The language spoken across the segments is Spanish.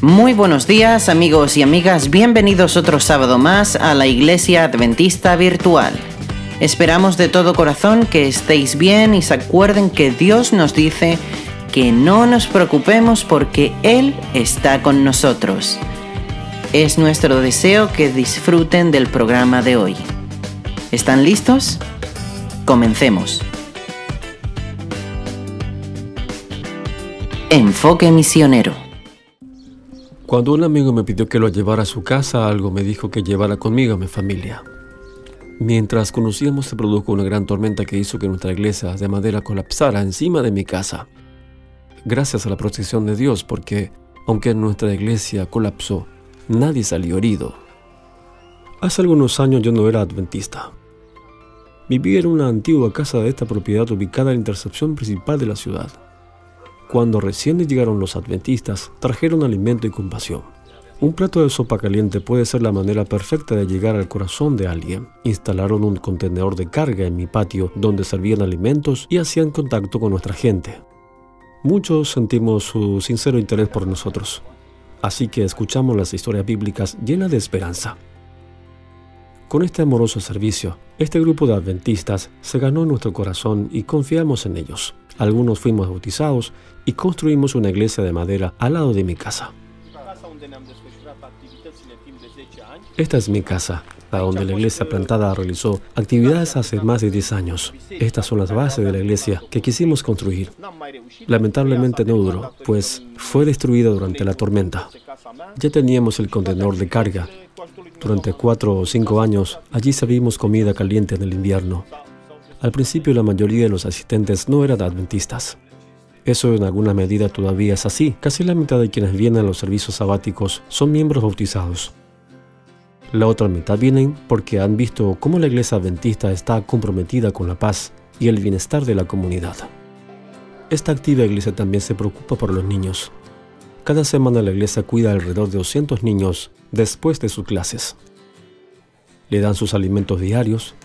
Muy buenos días, amigos y amigas, bienvenidos otro sábado más a la Iglesia Adventista Virtual. Esperamos de todo corazón que estéis bien y se acuerden que Dios nos dice que no nos preocupemos porque Él está con nosotros. Es nuestro deseo que disfruten del programa de hoy. ¿Están listos? Comencemos. Enfoque misionero. Cuando un amigo me pidió que lo llevara a su casa, algo me dijo que llevara conmigo a mi familia. Mientras conducíamos se produjo una gran tormenta que hizo que nuestra iglesia de madera colapsara encima de mi casa. Gracias a la protección de Dios, porque aunque nuestra iglesia colapsó, nadie salió herido. Hace algunos años yo no era adventista. Vivía en una antigua casa de esta propiedad ubicada en la intersección principal de la ciudad. Cuando recién llegaron los adventistas, trajeron alimento y compasión. Un plato de sopa caliente puede ser la manera perfecta de llegar al corazón de alguien. Instalaron un contenedor de carga en mi patio donde servían alimentos y hacían contacto con nuestra gente. Muchos sentimos su sincero interés por nosotros, así que escuchamos las historias bíblicas llenas de esperanza. Con este amoroso servicio, este grupo de adventistas se ganó nuestro corazón y confiamos en ellos. Algunos fuimos bautizados y construimos una iglesia de madera al lado de mi casa. Esta es mi casa, a donde la iglesia plantada realizó actividades hace más de 10 años. Estas son las bases de la iglesia que quisimos construir. Lamentablemente no duró, pues fue destruida durante la tormenta. Ya teníamos el contenedor de carga. Durante 4 o 5 años, allí servimos comida caliente en el invierno. Al principio la mayoría de los asistentes no eran adventistas. Eso en alguna medida todavía es así. Casi la mitad de quienes vienen a los servicios sabáticos son miembros bautizados. La otra mitad vienen porque han visto cómo la iglesia adventista está comprometida con la paz y el bienestar de la comunidad. Esta activa iglesia también se preocupa por los niños. Cada semana la iglesia cuida alrededor de 200 niños después de sus clases. Le dan sus alimentos diarios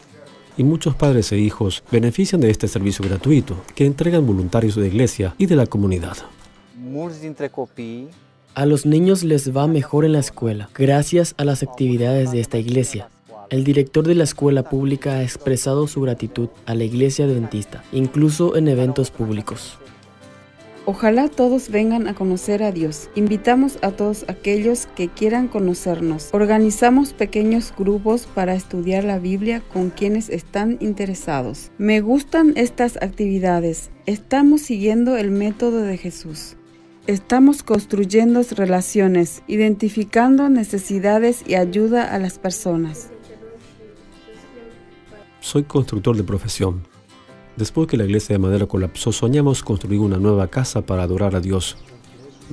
y muchos padres e hijos benefician de este servicio gratuito que entregan voluntarios de la iglesia y de la comunidad. A los niños les va mejor en la escuela, gracias a las actividades de esta iglesia. El director de la escuela pública ha expresado su gratitud a la iglesia adventista, incluso en eventos públicos. Ojalá todos vengan a conocer a Dios. Invitamos a todos aquellos que quieran conocernos. Organizamos pequeños grupos para estudiar la Biblia con quienes están interesados. Me gustan estas actividades. Estamos siguiendo el método de Jesús. Estamos construyendo relaciones, identificando necesidades y ayuda a las personas. Soy constructor de profesión. Después que la iglesia de madera colapsó, soñamos construir una nueva casa para adorar a Dios.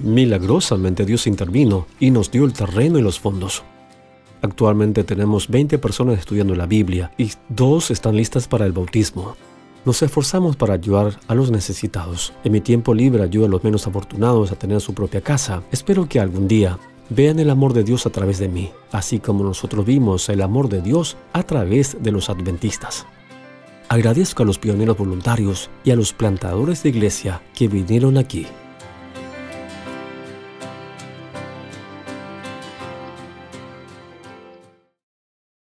Milagrosamente Dios intervino y nos dio el terreno y los fondos. Actualmente tenemos 20 personas estudiando la Biblia y 2 están listas para el bautismo. Nos esforzamos para ayudar a los necesitados. En mi tiempo libre ayudo a los menos afortunados a tener su propia casa. Espero que algún día vean el amor de Dios a través de mí, así como nosotros vimos el amor de Dios a través de los adventistas. Agradezco a los pioneros voluntarios y a los plantadores de iglesia que vinieron aquí.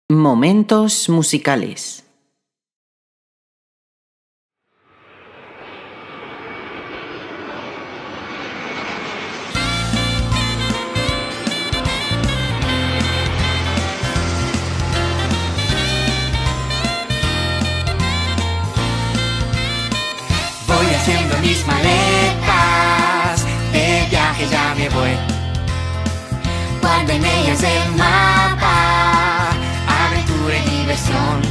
Momentos musicales. Haciendo mis maletas, de viaje ya me voy. Guardo en ellas el mapa, aventura y diversión.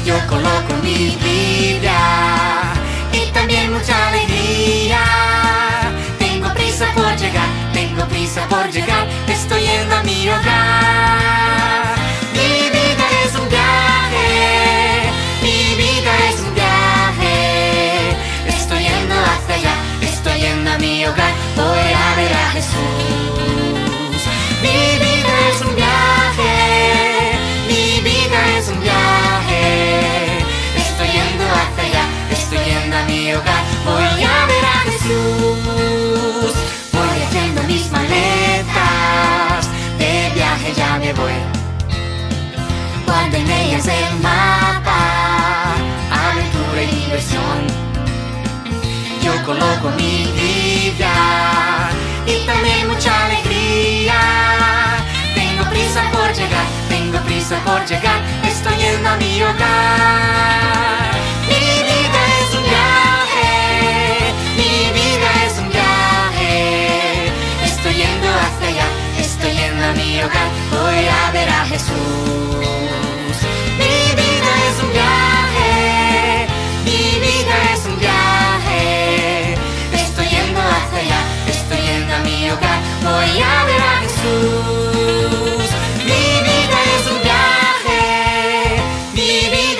Yo coloco mi Biblia y también mucha alegría. Tengo prisa por llegar, estoy yendo a mi hogar. Mi vida es un viaje, mi vida es un viaje. Estoy yendo a mi hogar, voy a ver a Jesús. Mi vida es un viaje, mi vida es un viaje. Estoy yendo hacia allá, estoy yendo a mi hogar, voy a ver a Jesús. Voy haciendo mis manos. por llegar, estoy yendo a mi hogar. Mi vida es un viaje, mi vida es un viaje. Estoy yendo hacia allá, estoy yendo a mi hogar, voy a ver a Jesús. Mi vida es un viaje, mi vida es un viaje. Estoy yendo hacia allá, estoy yendo a mi hogar, voy a ver a Jesús. Mi vida es un viaje, mi vida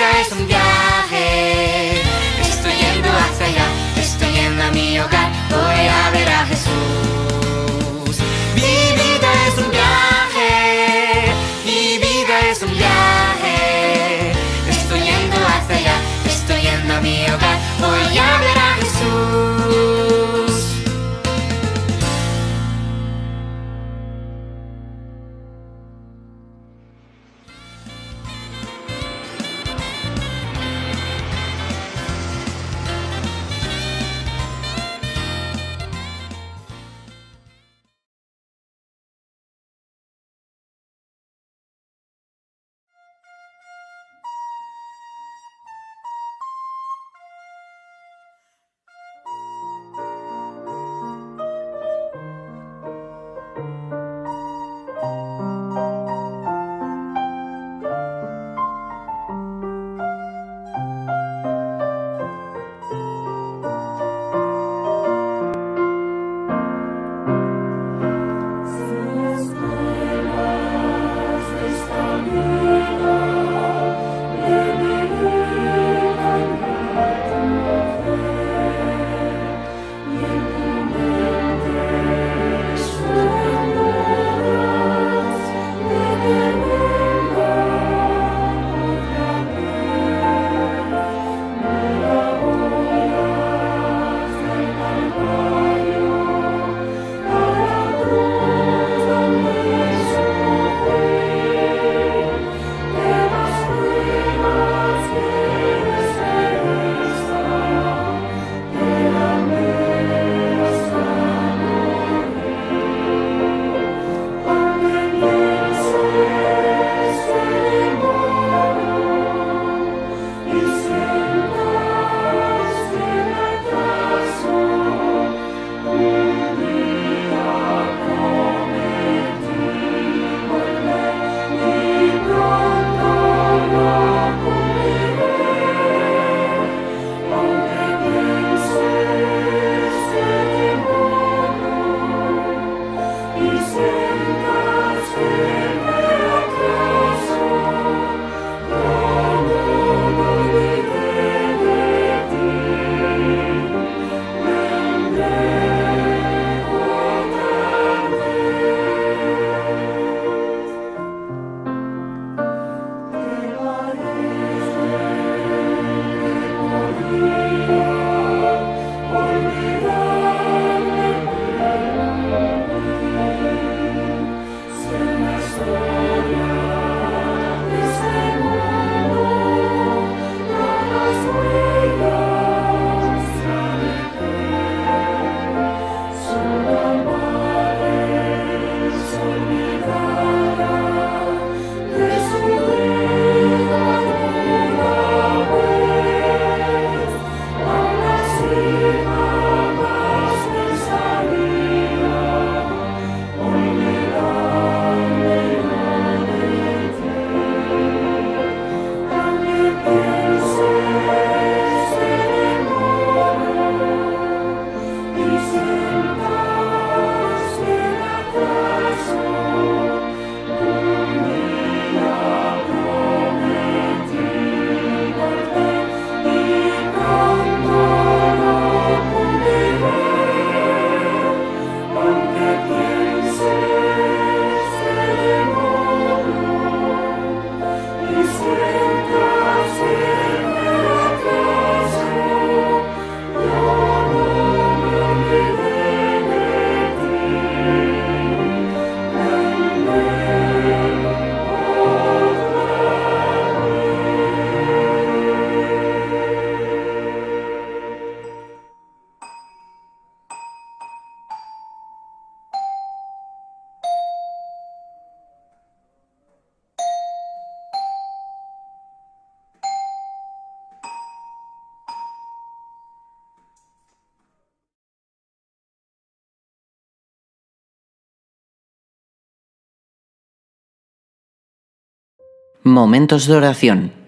Momentos de oración.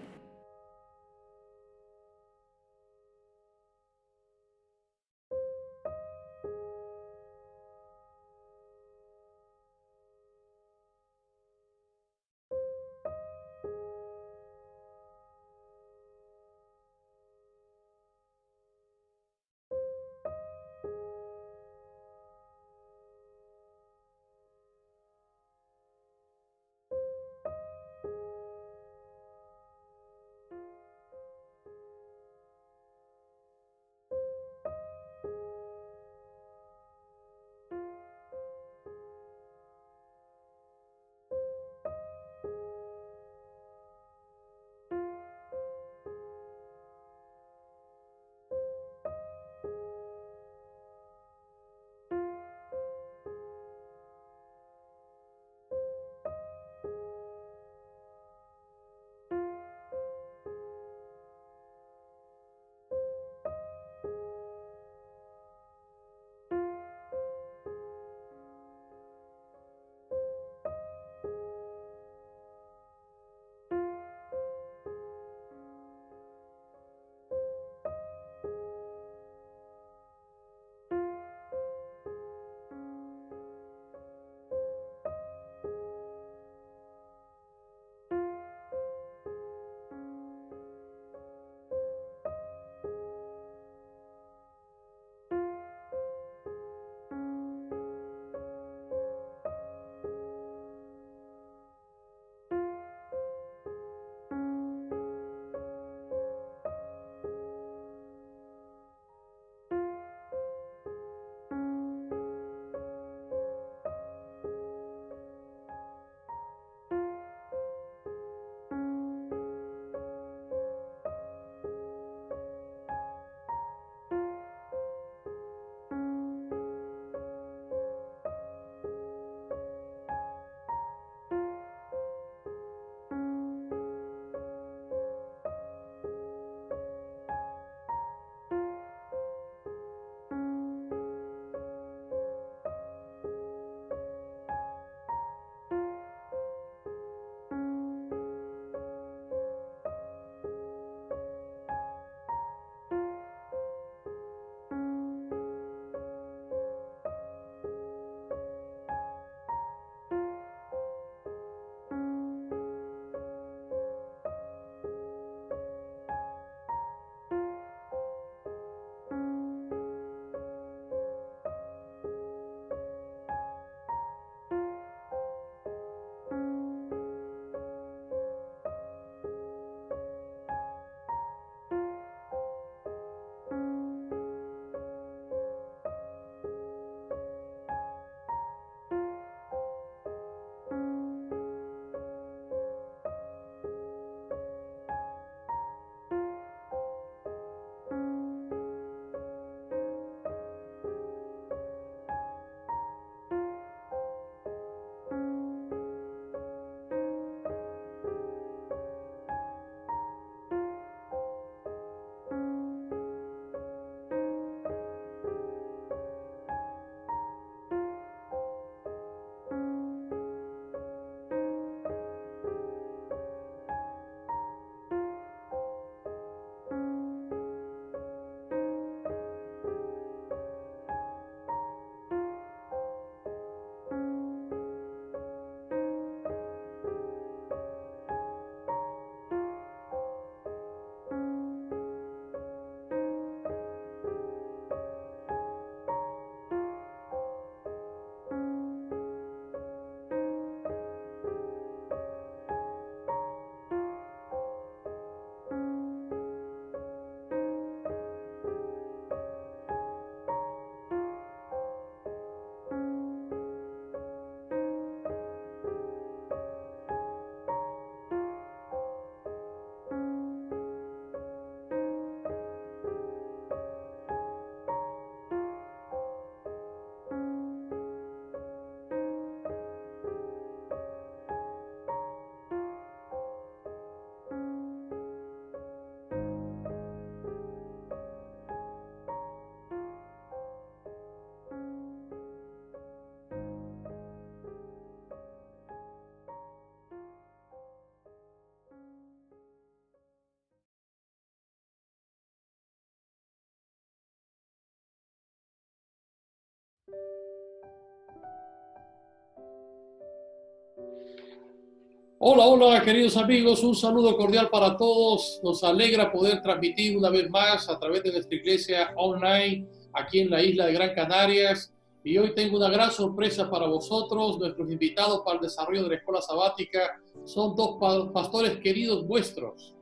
Hola, hola, queridos amigos, un saludo cordial para todos. Nos alegra poder transmitir una vez más a través de nuestra iglesia online aquí en la isla de Gran Canarias. Y hoy tengo una gran sorpresa para vosotros. Nuestros invitados para el desarrollo de la escuela sabática son dos pastores queridos vuestros.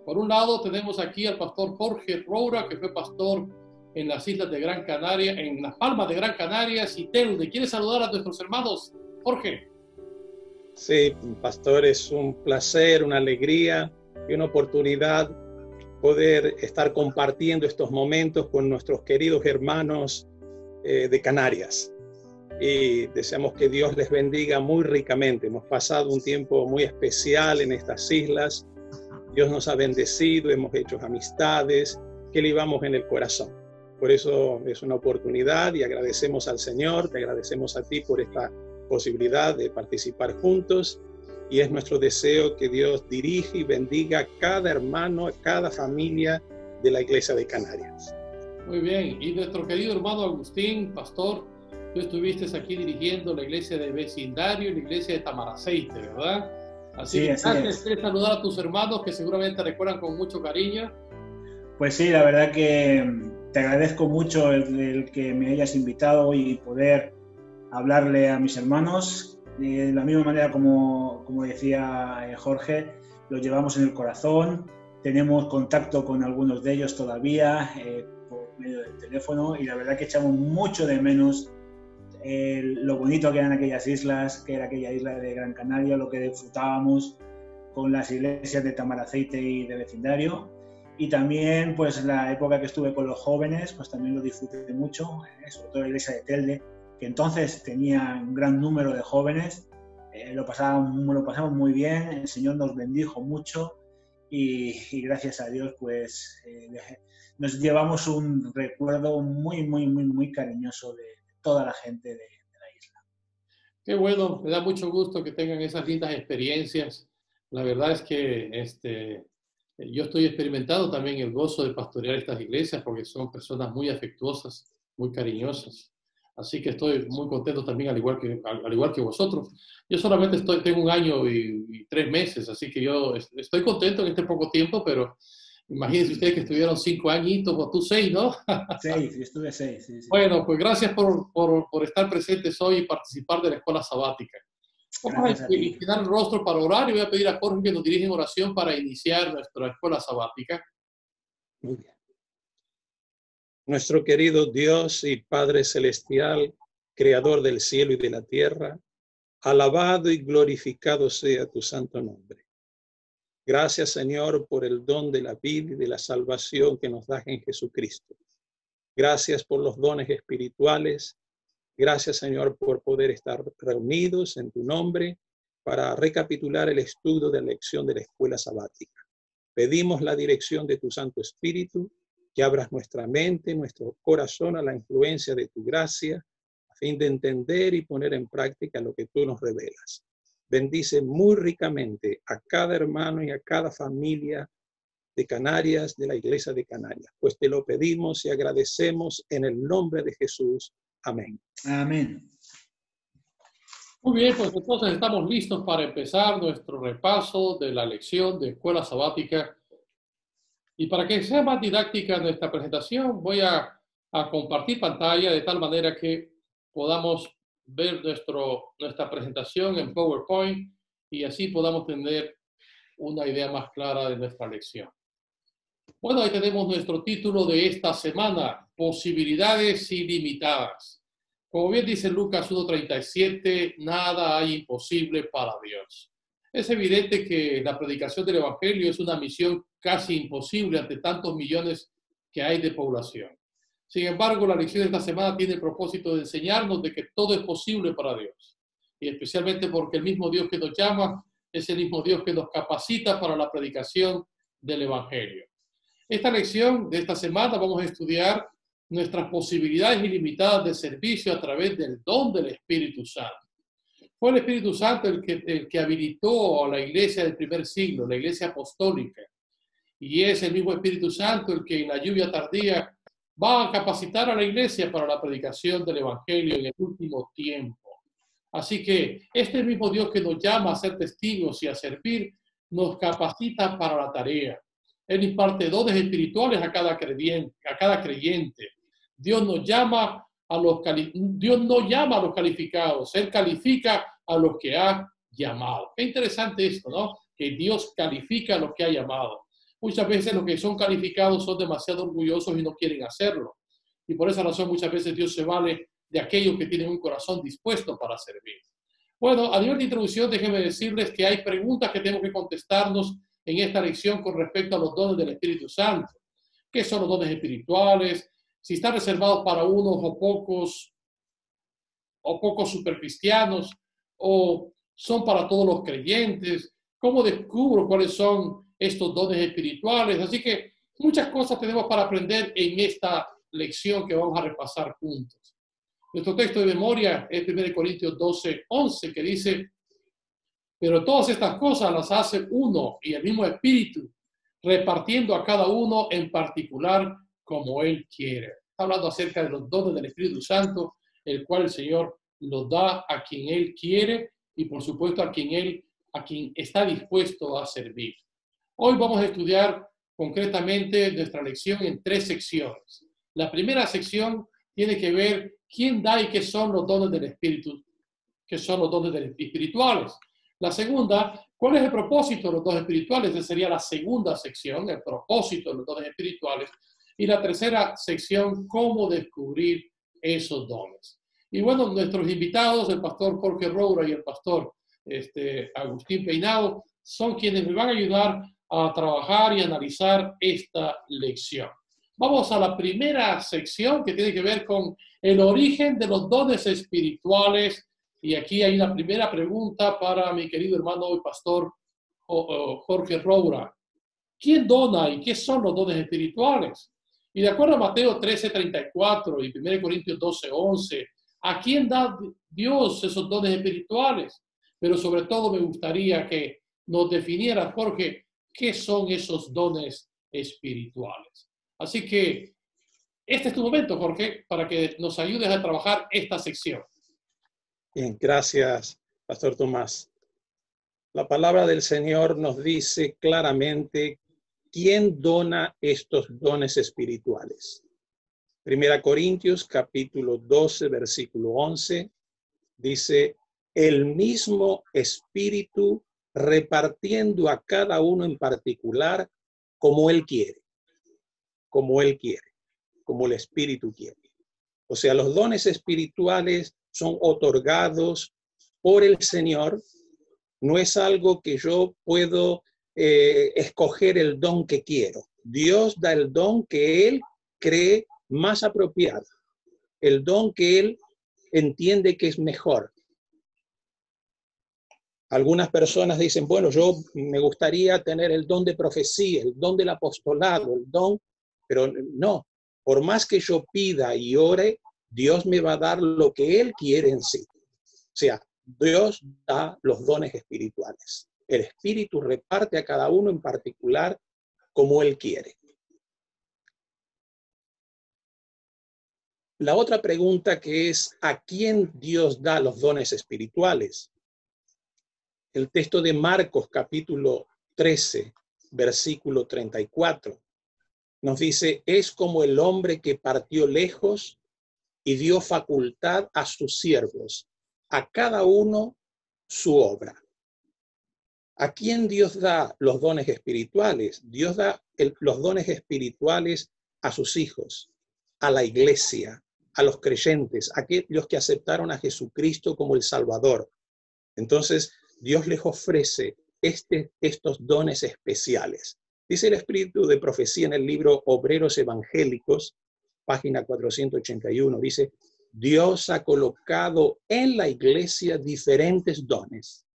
Por un lado tenemos aquí al pastor Jorge Roura, que fue pastor en las islas de Gran Canaria, en las Palmas de Gran Canarias y Telde. ¿Quieres saludar a nuestros hermanos, Jorge? Sí, pastor, es un placer, una alegría y una oportunidad poder estar compartiendo estos momentos con nuestros queridos hermanos de Canarias. Y deseamos que Dios les bendiga muy ricamente. Hemos pasado un tiempo muy especial en estas islas. Dios nos ha bendecido, hemos hecho amistades que llevamos en el corazón. Por eso es una oportunidad y agradecemos al Señor, te agradecemos a ti por esta posibilidad de participar juntos, y es nuestro deseo que Dios dirija y bendiga a cada hermano, a cada familia de la Iglesia de Canarias. Muy bien, y nuestro querido hermano Agustín, pastor, tú estuviste aquí dirigiendo la iglesia de vecindario y la iglesia de Tamaraceite, ¿verdad? Así que gracias, quieres saludar a tus hermanos que seguramente te recuerdan con mucho cariño. Pues sí, la verdad que te agradezco mucho el que me hayas invitado hoy y poder hablarle a mis hermanos. De la misma manera como decía Jorge, los llevamos en el corazón, tenemos contacto con algunos de ellos todavía por medio del teléfono, y la verdad que echamos mucho de menos lo bonito que eran aquellas islas, que era aquella isla de Gran Canaria, lo que disfrutábamos con las iglesias de Tamaraceite y de vecindario. Y también pues la época que estuve con los jóvenes, pues también lo disfruté mucho, sobre todo la iglesia de Telde, que entonces tenía un gran número de jóvenes. Lo pasamos muy bien, el Señor nos bendijo mucho y gracias a Dios pues nos llevamos un recuerdo muy cariñoso de toda la gente de la isla. Qué bueno, me da mucho gusto que tengan esas lindas experiencias. La verdad es que yo estoy experimentando también el gozo de pastorear estas iglesias porque son personas muy afectuosas, muy cariñosas. Así que estoy muy contento también, al igual que vosotros. Yo solamente tengo 1 año y 3 meses, así que yo estoy contento en este poco tiempo, pero imagínense ustedes que estuvieron 5 añitos, o tú 6, ¿no? 6, estuve 6. Sí. Bueno, pues gracias por estar presentes hoy y participar de la escuela sabática. Vamos a inclinar el rostro para orar y voy a pedir a Jorge que nos dirija en oración para iniciar nuestra escuela sabática. Muy bien. Nuestro querido Dios y Padre Celestial, Creador del cielo y de la tierra, alabado y glorificado sea tu santo nombre. Gracias, Señor, por el don de la vida y de la salvación que nos das en Jesucristo. Gracias por los dones espirituales. Gracias, Señor, por poder estar reunidos en tu nombre para recapitular el estudio de la lección de la escuela sabática. Pedimos la dirección de tu Santo Espíritu, que abras nuestra mente, nuestro corazón a la influencia de tu gracia, a fin de entender y poner en práctica lo que tú nos revelas. Bendice muy ricamente a cada hermano y a cada familia de Canarias, de la Iglesia de Canarias. Pues te lo pedimos y agradecemos en el nombre de Jesús. Amén. Amén. Muy bien, pues entonces estamos listos para empezar nuestro repaso de la lección de escuela sabática. Y para que sea más didáctica nuestra presentación, voy a compartir pantalla de tal manera que podamos ver nuestra presentación en PowerPoint y así podamos tener una idea más clara de nuestra lección. Bueno, ahí tenemos nuestro título de esta semana, Posibilidades ilimitadas. Como bien dice Lucas 1:37, nada hay imposible para Dios. Es evidente que la predicación del Evangelio es una misión casi imposible ante tantos millones que hay de población. Sin embargo, la lección de esta semana tiene el propósito de enseñarnos de que todo es posible para Dios. Y especialmente porque el mismo Dios que nos llama es el mismo Dios que nos capacita para la predicación del Evangelio. Esta lección de esta semana vamos a estudiar nuestras posibilidades ilimitadas de servicio a través del don del Espíritu Santo. Fue el Espíritu Santo el que habilitó a la iglesia del primer siglo, la iglesia apostólica. Y es el mismo Espíritu Santo el que en la lluvia tardía va a capacitar a la iglesia para la predicación del Evangelio en el último tiempo. Así que este mismo Dios que nos llama a ser testigos y a servir, nos capacita para la tarea. Él imparte dones espirituales a cada creyente. Dios no llama a los calificados, Él califica a los que ha llamado. Qué interesante esto, ¿no? Que Dios califica a los que ha llamado. Muchas veces los que son calificados son demasiado orgullosos y no quieren hacerlo. Y por esa razón muchas veces Dios se vale de aquellos que tienen un corazón dispuesto para servir. Bueno, a nivel de introducción, déjenme decirles que hay preguntas que tenemos que contestarnos en esta lección con respecto a los dones del Espíritu Santo. ¿Qué son los dones espirituales? Si están reservados para unos o pocos supercristianos, o son para todos los creyentes. ¿Cómo descubro cuáles son estos dones espirituales? Así que muchas cosas tenemos para aprender en esta lección que vamos a repasar juntos. Nuestro texto de memoria es 1 Corintios 12:11, que dice: pero todas estas cosas las hace uno y el mismo Espíritu, repartiendo a cada uno en particular como Él quiere. Está hablando acerca de los dones del Espíritu Santo, el cual el Señor los da a quien Él quiere y por supuesto a quien está dispuesto a servir. Hoy vamos a estudiar concretamente nuestra lección en 3 secciones. La primera sección tiene que ver quién da y qué son los dones del Espíritu, qué son los dones espirituales. La segunda, ¿cuál es el propósito de los dones espirituales? Esa sería la segunda sección, el propósito de los dones espirituales. Y la tercera sección, cómo descubrir esos dones. Y bueno, nuestros invitados, el pastor Jorge Roura y el pastor Agustín Peinado, son quienes me van a ayudar a trabajar y analizar esta lección. Vamos a la primera sección que tiene que ver con el origen de los dones espirituales. Y aquí hay una primera pregunta para mi querido hermano y pastor Jorge Roura. ¿Quién dona y qué son los dones espirituales? Y de acuerdo a Mateo 13:34 y 1 Corintios 12:11, ¿a quién da Dios esos dones espirituales? Pero sobre todo me gustaría que nos definiera, Jorge, qué son esos dones espirituales. Así que este es tu momento, Jorge, para que nos ayudes a trabajar esta sección. Bien, gracias, Pastor Tomás. La palabra del Señor nos dice claramente quién dona estos dones espirituales. 1 Corintios capítulo 12, versículo 11, dice: el mismo Espíritu repartiendo a cada uno en particular como Él quiere, como Él quiere, como el Espíritu quiere. O sea, los dones espirituales son otorgados por el Señor. No es algo que yo puedo escoger el don que quiero. Dios da el don que Él cree más apropiado, el don que Él entiende que es mejor. Algunas personas dicen, bueno, yo me gustaría tener el don de profecía, el don del apostolado, el don, pero no, por más que yo pida y ore, Dios me va a dar lo que Él quiere en sí. O sea, Dios da los dones espirituales. El Espíritu reparte a cada uno en particular como Él quiere. La otra pregunta que es, ¿a quién Dios da los dones espirituales? El texto de Marcos capítulo 13, versículo 34, nos dice, es como el hombre que partió lejos y dio facultad a sus siervos, a cada uno su obra. ¿A quién Dios da los dones espirituales? Dios da los dones espirituales a sus hijos, a la iglesia, a los creyentes, a aquellos que aceptaron a Jesucristo como el Salvador. Entonces, Dios les ofrece estos dones especiales. Dice el Espíritu de Profecía en el libro Obreros Evangélicos, página 481, dice, Dios ha colocado en la iglesia diferentes dones.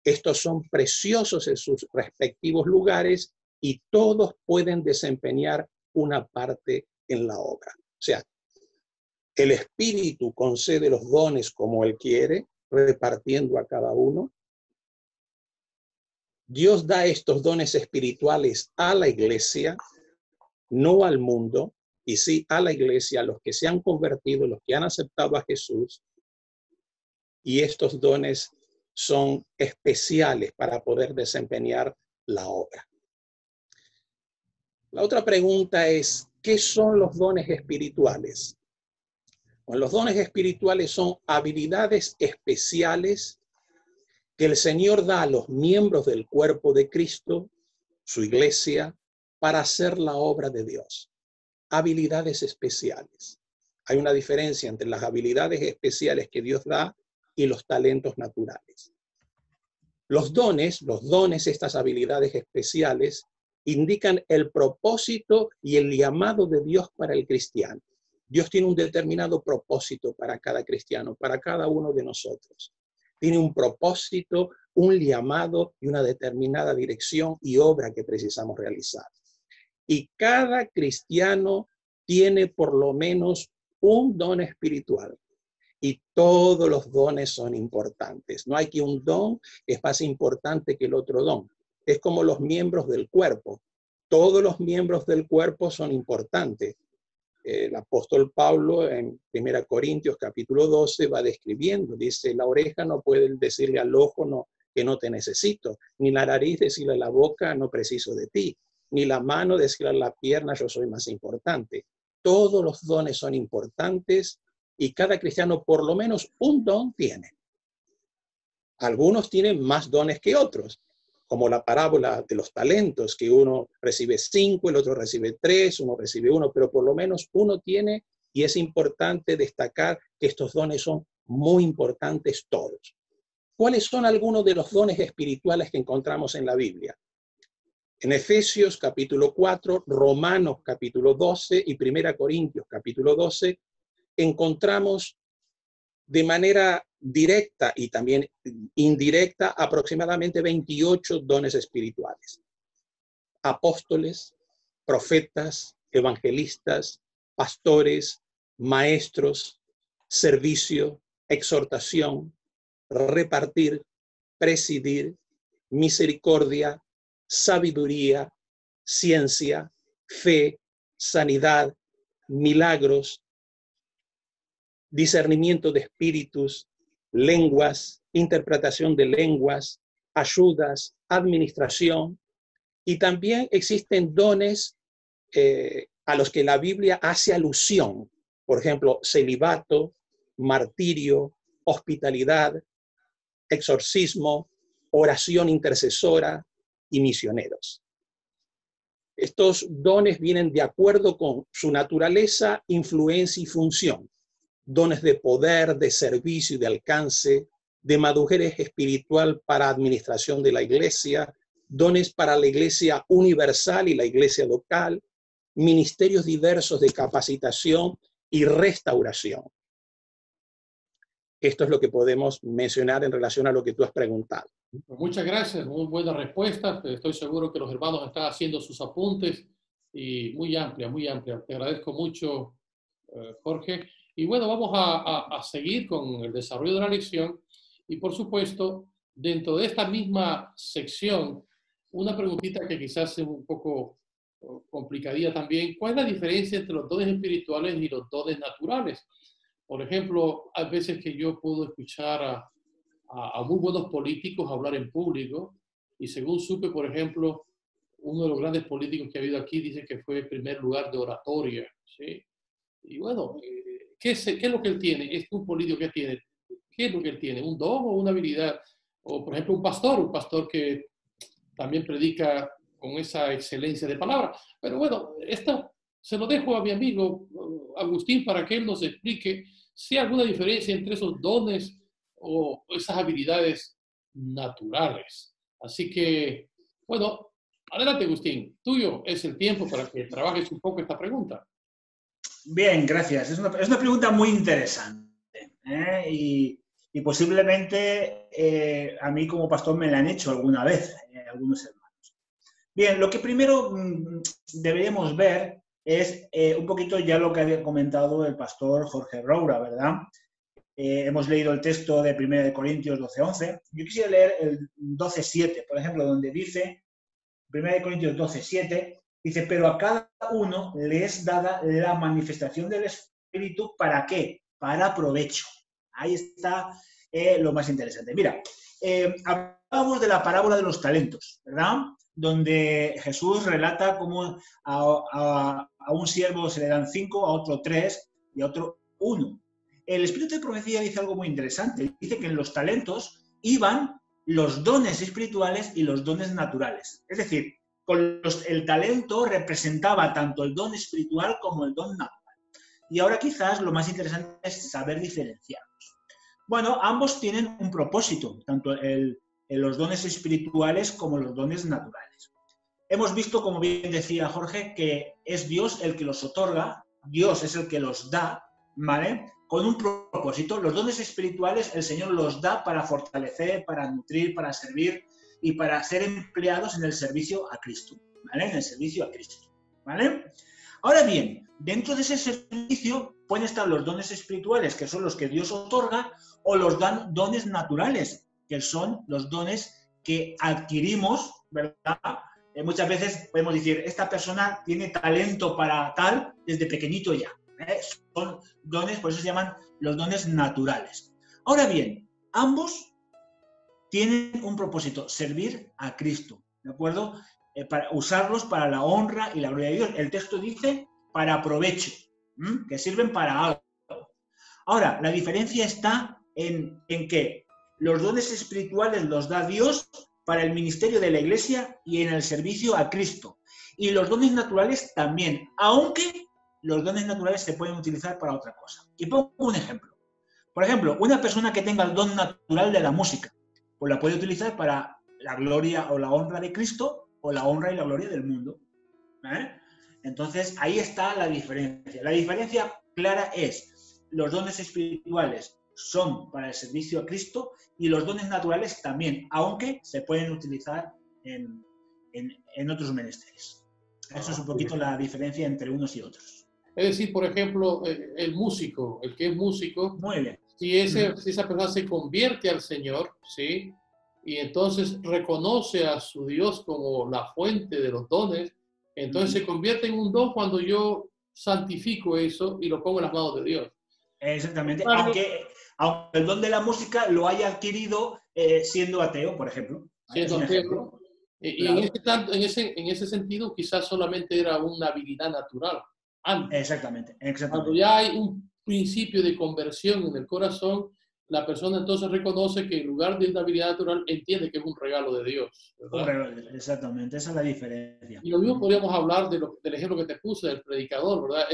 Estos son preciosos en sus respectivos lugares y todos pueden desempeñar una parte en la obra. O sea, el Espíritu concede los dones como Él quiere, repartiendo a cada uno. Dios da estos dones espirituales a la iglesia, no al mundo, y sí a la iglesia, a los que se han convertido, los que han aceptado a Jesús. y estos dones son especiales para poder desempeñar la obra. La otra pregunta es, ¿qué son los dones espirituales? Bueno, los dones espirituales son habilidades especiales que el Señor da a los miembros del cuerpo de Cristo, su iglesia, para hacer la obra de Dios. Habilidades especiales. Hay una diferencia entre las habilidades especiales que Dios da y los talentos naturales. Los dones, estas habilidades especiales, indican el propósito y el llamado de Dios para el cristiano. Dios tiene un determinado propósito para cada cristiano, para cada uno de nosotros. Tiene un propósito, un llamado y una determinada dirección y obra que precisamos realizar. Y cada cristiano tiene por lo menos un don espiritual. Y todos los dones son importantes. No hay que un don es más importante que el otro don. Es como los miembros del cuerpo. Todos los miembros del cuerpo son importantes. El apóstol Pablo en 1 Corintios capítulo 12 va describiendo, dice, la oreja no puede decirle al ojo no, que no te necesito, ni la nariz decirle a la boca no preciso de ti, ni la mano decirle a la pierna yo soy más importante. Todos los dones son importantes y cada cristiano por lo menos un don tiene. Algunos tienen más dones que otros, como la parábola de los talentos, que uno recibe 5, el otro recibe 3, uno recibe 1, pero por lo menos uno tiene, y es importante destacar que estos dones son muy importantes todos. ¿Cuáles son algunos de los dones espirituales que encontramos en la Biblia? En Efesios capítulo 4, Romanos capítulo 12 y 1 Corintios capítulo 12, encontramos de manera directa y también indirecta aproximadamente 28 dones espirituales. Apóstoles, profetas, evangelistas, pastores, maestros, servicio, exhortación, repartir, presidir, misericordia, sabiduría, ciencia, fe, sanidad, milagros, discernimiento de espíritus, lenguas, interpretación de lenguas, ayudas, administración, y también existen dones a los que la Biblia hace alusión, por ejemplo, celibato, martirio, hospitalidad, exorcismo, oración intercesora y misioneros. Estos dones vienen de acuerdo con su naturaleza, influencia y función. Dones de poder, de servicio y de alcance, de madurez espiritual para administración de la iglesia, dones para la iglesia universal y la iglesia local, ministerios diversos de capacitación y restauración. Esto es lo que podemos mencionar en relación a lo que tú has preguntado. Pues muchas gracias, muy buena respuesta. Estoy seguro que los hermanos están haciendo sus apuntes y muy amplia, muy amplia. Te agradezco mucho, Jorge. Y bueno, vamos a seguir con el desarrollo de la lección y por supuesto, dentro de esta misma sección, una preguntita que quizás es un poco complicadilla también. ¿Cuál es la diferencia entre los dones espirituales y los dones naturales? Por ejemplo, hay veces que yo puedo escuchar a muy buenos políticos hablar en público y según supe, por ejemplo, uno de los grandes políticos que ha habido aquí dice que fue el primer lugar de oratoria, ¿sí? Y bueno, ¿qué es lo que él tiene? ¿Es un político que tiene? ¿Qué es lo que él tiene? ¿Un don o una habilidad? O, por ejemplo, un pastor que también predica con esa excelencia de palabra. Pero bueno, esto se lo dejo a mi amigo Agustín para que él nos explique si hay alguna diferencia entre esos dones o esas habilidades naturales. Así que, bueno, adelante, Agustín. Tuyo es el tiempo para que trabajes un poco esta pregunta. Bien, gracias. Es una pregunta muy interesante, y posiblemente a mí como pastor me la han hecho alguna vez algunos hermanos. Bien, lo que primero deberíamos ver es un poquito ya lo que había comentado el pastor Jorge Roura, ¿verdad? Hemos leído el texto de 1 Corintios 12:11. Yo quisiera leer el 12:7, por ejemplo, donde dice, 1 Corintios 12:7, dice, pero a cada uno le es dada la manifestación del Espíritu, ¿para qué? Para provecho. Ahí está lo más interesante. Mira, hablábamos de la parábola de los talentos, ¿verdad? Donde Jesús relata cómo a un siervo se le dan 5, a otro 3 y a otro 1. El espíritu de profecía dice algo muy interesante. Dice que en los talentos iban los dones espirituales y los dones naturales. Es decir, el talento representaba tanto el don espiritual como el don natural. Y ahora quizás lo más interesante es saber diferenciarlos. Bueno, ambos tienen un propósito, tanto los dones espirituales como los dones naturales. Hemos visto, como bien decía Jorge, que es Dios el que los otorga, Dios es el que los da, ¿vale? Con un propósito. Los dones espirituales el Señor los da para fortalecer, para nutrir, para servir y para ser empleados en el servicio a Cristo, ¿vale? En el servicio a Cristo, ¿vale? Ahora bien, dentro de ese servicio pueden estar los dones espirituales, que son los que Dios otorga, o los dones naturales, que son los dones que adquirimos, ¿verdad? Muchas veces podemos decir, esta persona tiene talento para tal desde pequeñito ya. Son dones, por eso se llaman los dones naturales. Ahora bien, ambos tienen un propósito, servir a Cristo, ¿de acuerdo? Para usarlos para la honra y la gloria de Dios. El texto dice para provecho, que sirven para algo. Ahora, la diferencia está en que los dones espirituales los da Dios para el ministerio de la Iglesia y en el servicio a Cristo. Y los dones naturales también, aunque los dones naturales se pueden utilizar para otra cosa. Y pongo un ejemplo. Por ejemplo, una persona que tenga el don natural de la música, pues la puede utilizar para la gloria o la honra de Cristo o la honra y la gloria del mundo. Entonces, ahí está la diferencia. La diferencia clara es, los dones espirituales son para el servicio a Cristo y los dones naturales también, aunque se pueden utilizar en otros menesteres. Eso es un poquito la diferencia entre unos y otros. Es decir, por ejemplo, el músico, el que es músico, muy bien. Si esa persona se convierte al Señor, ¿sí? Y entonces reconoce a su Dios como la fuente de los dones, entonces se convierte en un don cuando yo santifico eso y lo pongo en las manos de Dios. Exactamente, aunque el don de la música lo haya adquirido siendo ateo, por ejemplo. Siendo ateo. Y claro. en ese sentido quizás solamente era una habilidad natural. Antes. Exactamente. Cuando ya hay un principio de conversión en el corazón, la persona entonces reconoce que en lugar de una habilidad natural entiende que es un regalo de Dios, ¿verdad? Exactamente, esa es la diferencia. Y lo mismo podríamos hablar del ejemplo que te puse del predicador, ¿verdad?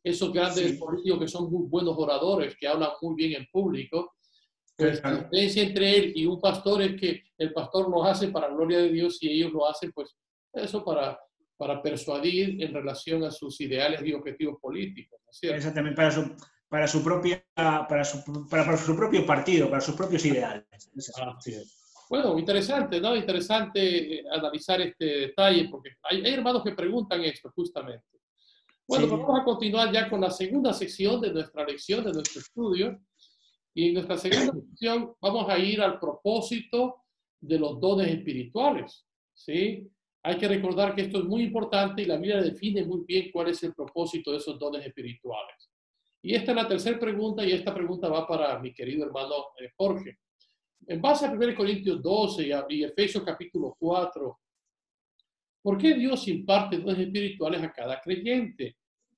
Esos grandes políticos que son muy buenos oradores, que hablan muy bien en público, pues la diferencia entre él y un pastor es que el pastor lo hace para la gloria de Dios y ellos lo hacen, pues, eso para persuadir en relación a sus ideales y objetivos políticos, ¿no es cierto? Exactamente, para su propio partido, para sus propios ideales. Así es. Bueno, interesante, ¿no? Interesante analizar este detalle, porque hay hermanos que preguntan esto justamente. Bueno, pues vamos a continuar ya con la segunda sección de nuestra lección, de nuestro estudio. Y en nuestra segunda sección vamos a ir al propósito de los dones espirituales, ¿sí? Hay que recordar que esto es muy importante y la Biblia define muy bien cuál es el propósito de esos dones espirituales. Y esta es la tercera pregunta y esta pregunta va para mi querido hermano Jorge. En base a 1 Corintios 12 y Efesios capítulo 4, ¿por qué Dios imparte dones espirituales a cada creyente?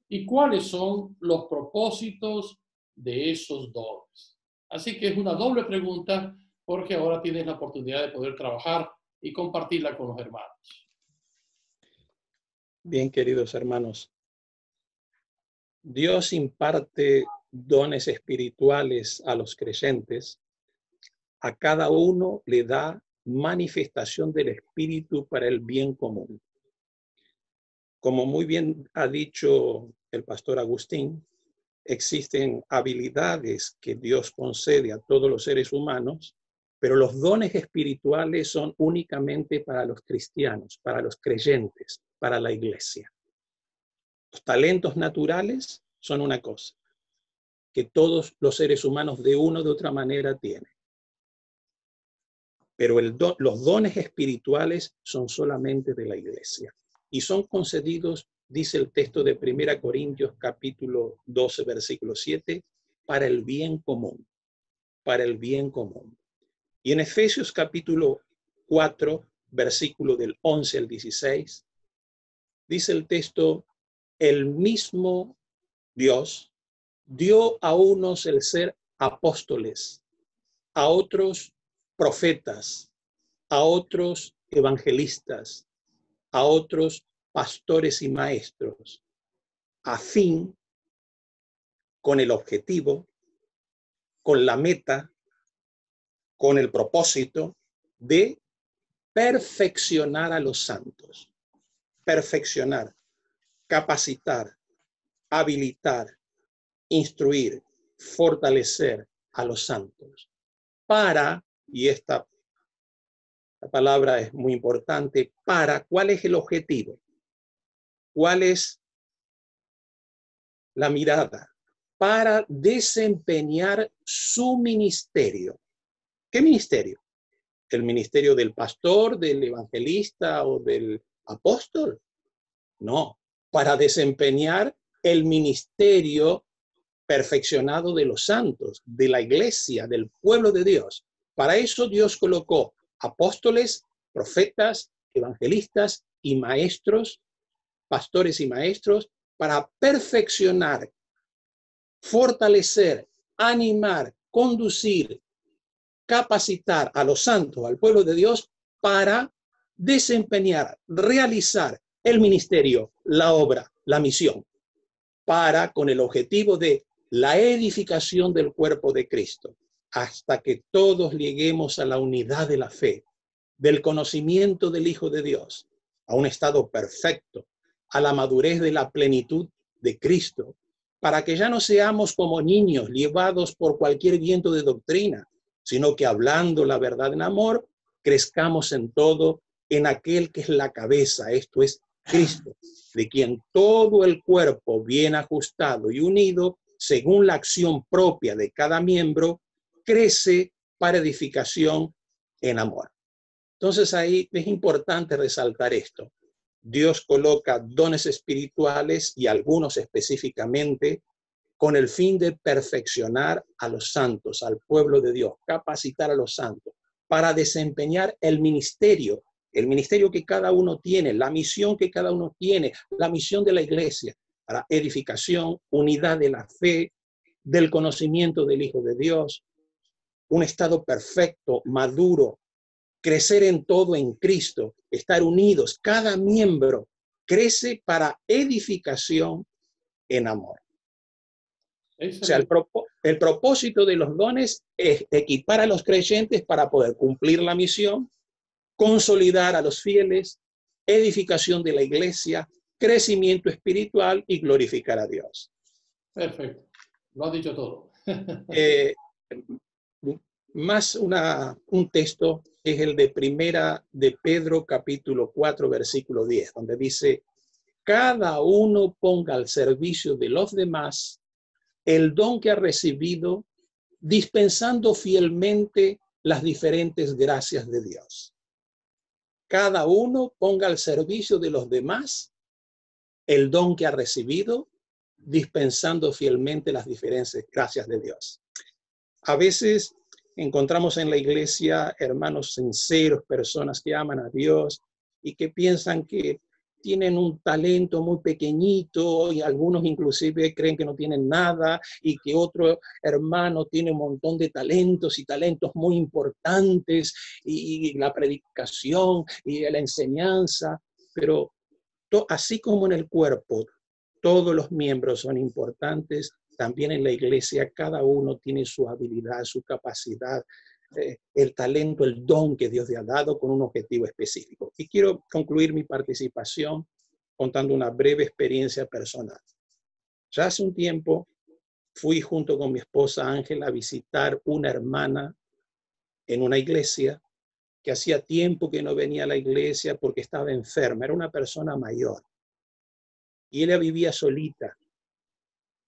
¿Y cuáles son los propósitos de esos dones? Así que es una doble pregunta porque ahora tienes la oportunidad de poder trabajar y compartirla con los hermanos. Bien, queridos hermanos, Dios imparte dones espirituales a los creyentes. A cada uno le da manifestación del Espíritu para el bien común. Como muy bien ha dicho el pastor Agustín, existen habilidades que Dios concede a todos los seres humanos, pero los dones espirituales son únicamente para los cristianos, para los creyentes, para la iglesia. Los talentos naturales son una cosa que todos los seres humanos de una u otra manera tienen. Pero los dones espirituales son solamente de la iglesia y son concedidos, dice el texto de 1 Corintios capítulo 12, versículo 7, para el bien común. para el bien común. Y en Efesios capítulo 4, versículo del 11 al 16, dice el texto: el mismo Dios dio a unos el ser apóstoles, a otros profetas, a otros evangelistas, a otros pastores y maestros, a fin, con el objetivo, con la meta, con el propósito de perfeccionar a los santos. Perfeccionar, capacitar, habilitar, instruir, fortalecer a los santos. Para, y esta palabra es muy importante, para, ¿cuál es el objetivo? ¿Cuál es la mirada? Para desempeñar su ministerio. ¿Qué ministerio? ¿El ministerio del pastor, del evangelista o del apóstol? No, para desempeñar el ministerio perfeccionado de los santos, de la iglesia, del pueblo de Dios. Para eso Dios colocó apóstoles, profetas, evangelistas y maestros, pastores y maestros, para perfeccionar, fortalecer, animar, conducir, capacitar a los santos, al pueblo de Dios, para desempeñar, realizar el ministerio, la obra, la misión, con el objetivo de la edificación del cuerpo de Cristo, hasta que todos lleguemos a la unidad de la fe, del conocimiento del Hijo de Dios, a un estado perfecto, a la madurez de la plenitud de Cristo, para que ya no seamos como niños llevados por cualquier viento de doctrina, sino que hablando la verdad en amor, crezcamos en todo en aquel que es la cabeza, esto es Cristo, de quien todo el cuerpo bien ajustado y unido, según la acción propia de cada miembro, crece para edificación en amor. Entonces ahí es importante resaltar esto. Dios coloca dones espirituales y algunos específicamente con el fin de perfeccionar a los santos, al pueblo de Dios, capacitar a los santos para desempeñar el ministerio que cada uno tiene, la misión que cada uno tiene, la misión de la iglesia, para edificación, unidad de la fe, del conocimiento del Hijo de Dios, un estado perfecto, maduro, crecer en todo en Cristo, estar unidos, cada miembro crece para edificación en amor. O sea, el propósito de los dones es equipar a los creyentes para poder cumplir la misión, consolidar a los fieles, edificación de la iglesia, crecimiento espiritual y glorificar a Dios. Perfecto, lo has dicho todo. Más un texto es el de Primera de Pedro capítulo 4 versículo 10, donde dice: cada uno ponga al servicio de los demás el don que ha recibido, dispensando fielmente las diferentes gracias de Dios. Cada uno ponga al servicio de los demás el don que ha recibido, dispensando fielmente las diferentes gracias de Dios. A veces encontramos en la iglesia hermanos sinceros, personas que aman a Dios y que piensan que tienen un talento muy pequeñito y algunos inclusive creen que no tienen nada y que otro hermano tiene un montón de talentos y talentos muy importantes y la predicación y la enseñanza, pero así como en el cuerpo todos los miembros son importantes, también en la iglesia cada uno tiene su habilidad, su capacidad, el talento, el don que Dios le ha dado con un objetivo específico. Y quiero concluir mi participación contando una breve experiencia personal. Ya hace un tiempo fui junto con mi esposa Ángela a visitar una hermana en una iglesia que hacía tiempo que no venía a la iglesia porque estaba enferma, era una persona mayor. Y ella vivía solita.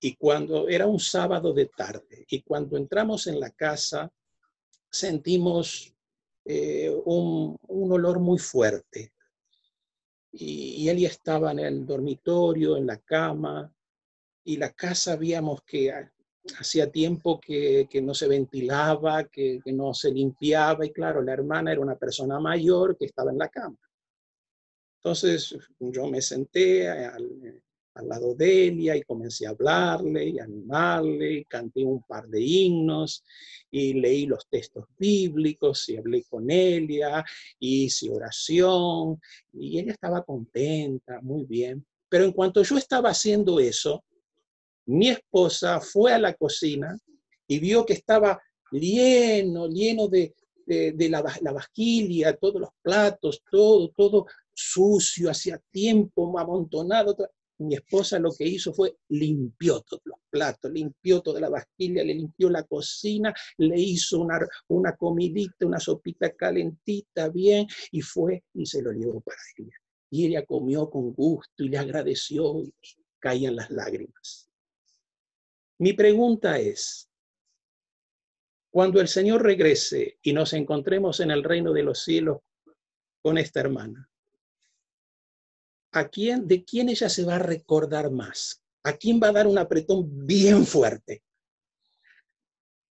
Y cuando era un sábado de tarde, y cuando entramos en la casa, sentimos un olor muy fuerte. Y ella estaba en el dormitorio, en la cama, y la casa veíamos que hacía tiempo que no se ventilaba, que no se limpiaba, y claro, la hermana era una persona mayor que estaba en la cama. Entonces yo me senté al lado de ella y comencé a hablarle y animarle, y canté un par de himnos y leí los textos bíblicos y hablé con ella y hice oración, y ella estaba contenta, muy bien. Pero en cuanto yo estaba haciendo eso, mi esposa fue a la cocina y vio que estaba lleno de la vasquilla, todos los platos, todo sucio, hacía tiempo amontonado. Mi esposa lo que hizo fue limpió todos los platos, limpió toda la vasquilla, le limpió la cocina, le hizo una comidita, una sopita calentita, bien, y fue y se lo llevó para ella. Y ella comió con gusto y le agradeció y caían las lágrimas. Mi pregunta es, cuando el Señor regrese y nos encontremos en el reino de los cielos con esta hermana, ¿de quién ella se va a recordar más? ¿A quién va a dar un apretón bien fuerte?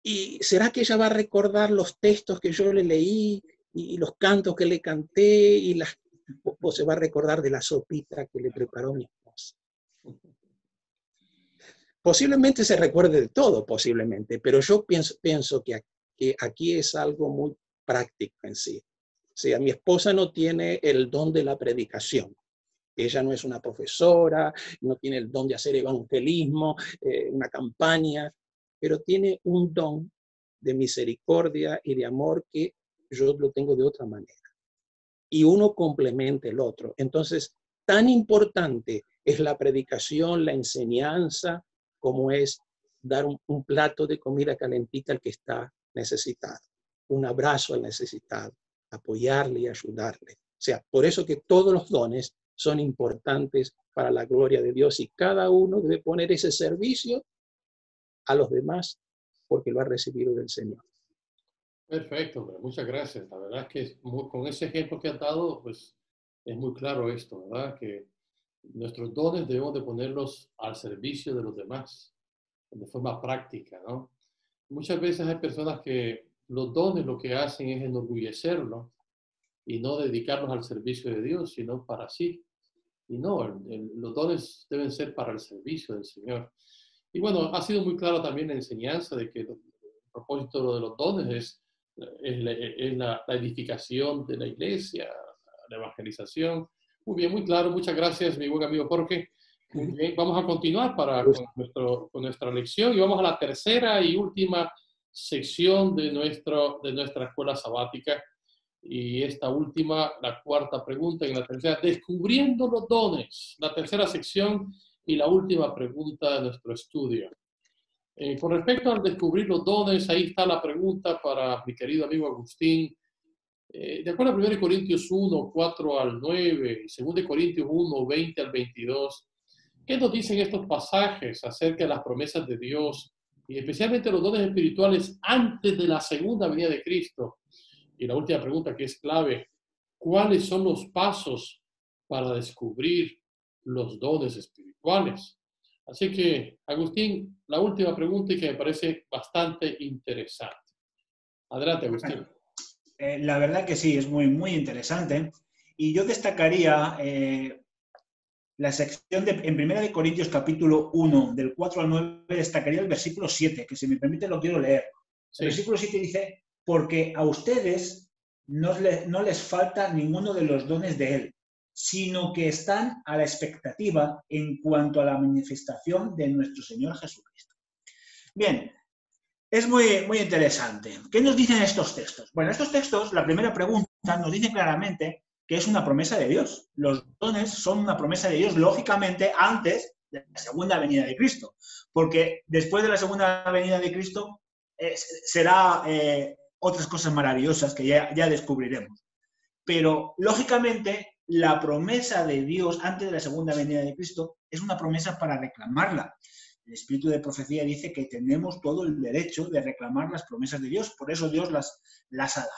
¿Y será que ella va a recordar los textos que yo le leí y los cantos que le canté o se va a recordar de la sopita que le preparó mi esposa? Posiblemente se recuerde de todo, posiblemente, pero yo pienso que aquí es algo muy práctico en sí. O sea, mi esposa no tiene el don de la predicación. Ella no es una profesora, no tiene el don de hacer evangelismo, una campaña, pero tiene un don de misericordia y de amor que yo lo tengo de otra manera. Y uno complementa el otro. Entonces, tan importante es la predicación, la enseñanza, como es dar un plato de comida calentita al que está necesitado, un abrazo al necesitado, apoyarle y ayudarle. O sea, por eso que todos los dones son importantes para la gloria de Dios y cada uno debe poner ese servicio a los demás porque lo ha recibido del Señor. Perfecto, muchas gracias. La verdad es que con ese ejemplo que has dado, pues es muy claro esto, ¿verdad? Que nuestros dones debemos de ponerlos al servicio de los demás, de forma práctica, ¿no? Muchas veces hay personas que los dones lo que hacen es enorgullecerlos y no dedicarlos al servicio de Dios, sino para sí. Y no, los dones deben ser para el servicio del Señor. Y bueno, ha sido muy claro también la enseñanza de que el propósito de los dones es la edificación de la iglesia, la evangelización. Muy bien, muy claro. Muchas gracias, mi buen amigo Jorge. Muy bien, vamos a continuar con nuestra lección y vamos a la tercera y última sección de nuestra escuela sabática. Y esta última, la cuarta pregunta en la tercera, descubriendo los dones, la tercera sección y la última pregunta de nuestro estudio. Con respecto al descubrir los dones, ahí está la pregunta para mi querido amigo Agustín. De acuerdo a 1 Corintios 1, 4 al 9, y 2 Corintios 1, 20 al 22, ¿qué nos dicen estos pasajes acerca de las promesas de Dios y especialmente los dones espirituales antes de la segunda venida de Cristo? Y la última pregunta que es clave, ¿cuáles son los pasos para descubrir los dones espirituales? Así que, Agustín, la última pregunta y que me parece bastante interesante. Adelante, Agustín. La verdad que sí, es muy, muy interesante. Y yo destacaría la sección en 1 Corintios capítulo 1, del 4 al 9, destacaría el versículo 7, que si me permite lo quiero leer. Sí. El versículo 7 dice, porque a ustedes no les falta ninguno de los dones de Él, sino que están a la expectativa en cuanto a la manifestación de nuestro Señor Jesucristo. Bien, es muy, muy interesante. ¿Qué nos dicen estos textos? Bueno, estos textos, la primera pregunta nos dice claramente que es una promesa de Dios. Los dones son una promesa de Dios, lógicamente, antes de la segunda venida de Cristo, porque después de la segunda venida de Cristo será otras cosas maravillosas que ya descubriremos. Pero, lógicamente, la promesa de Dios antes de la segunda venida de Cristo es una promesa para reclamarla. El espíritu de profecía dice que tenemos todo el derecho de reclamar las promesas de Dios, por eso Dios las ha dado.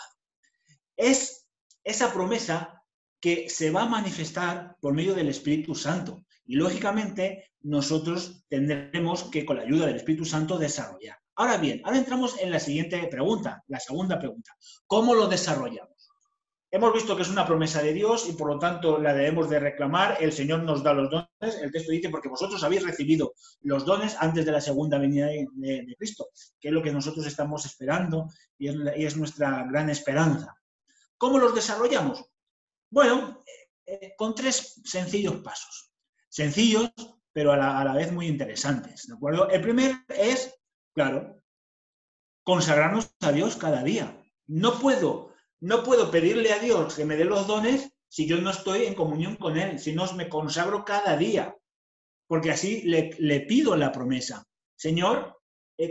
Es esa promesa que se va a manifestar por medio del Espíritu Santo. Y lógicamente nosotros tendremos que, con la ayuda del Espíritu Santo, desarrollar. Ahora bien, ahora entramos en la siguiente pregunta, la segunda pregunta. ¿Cómo lo desarrollamos? Hemos visto que es una promesa de Dios y por lo tanto la debemos de reclamar. El Señor nos da los dones. El texto dice, porque vosotros habéis recibido los dones antes de la segunda venida de Cristo, que es lo que nosotros estamos esperando y es nuestra gran esperanza. ¿Cómo los desarrollamos? Bueno, con 3 sencillos pasos. Sencillos, pero a la vez muy interesantes, ¿de acuerdo? El primer es, claro, consagrarnos a Dios cada día. No puedo pedirle a Dios que me dé los dones si yo no estoy en comunión con Él, si no me consagro cada día, porque así le pido la promesa. Señor,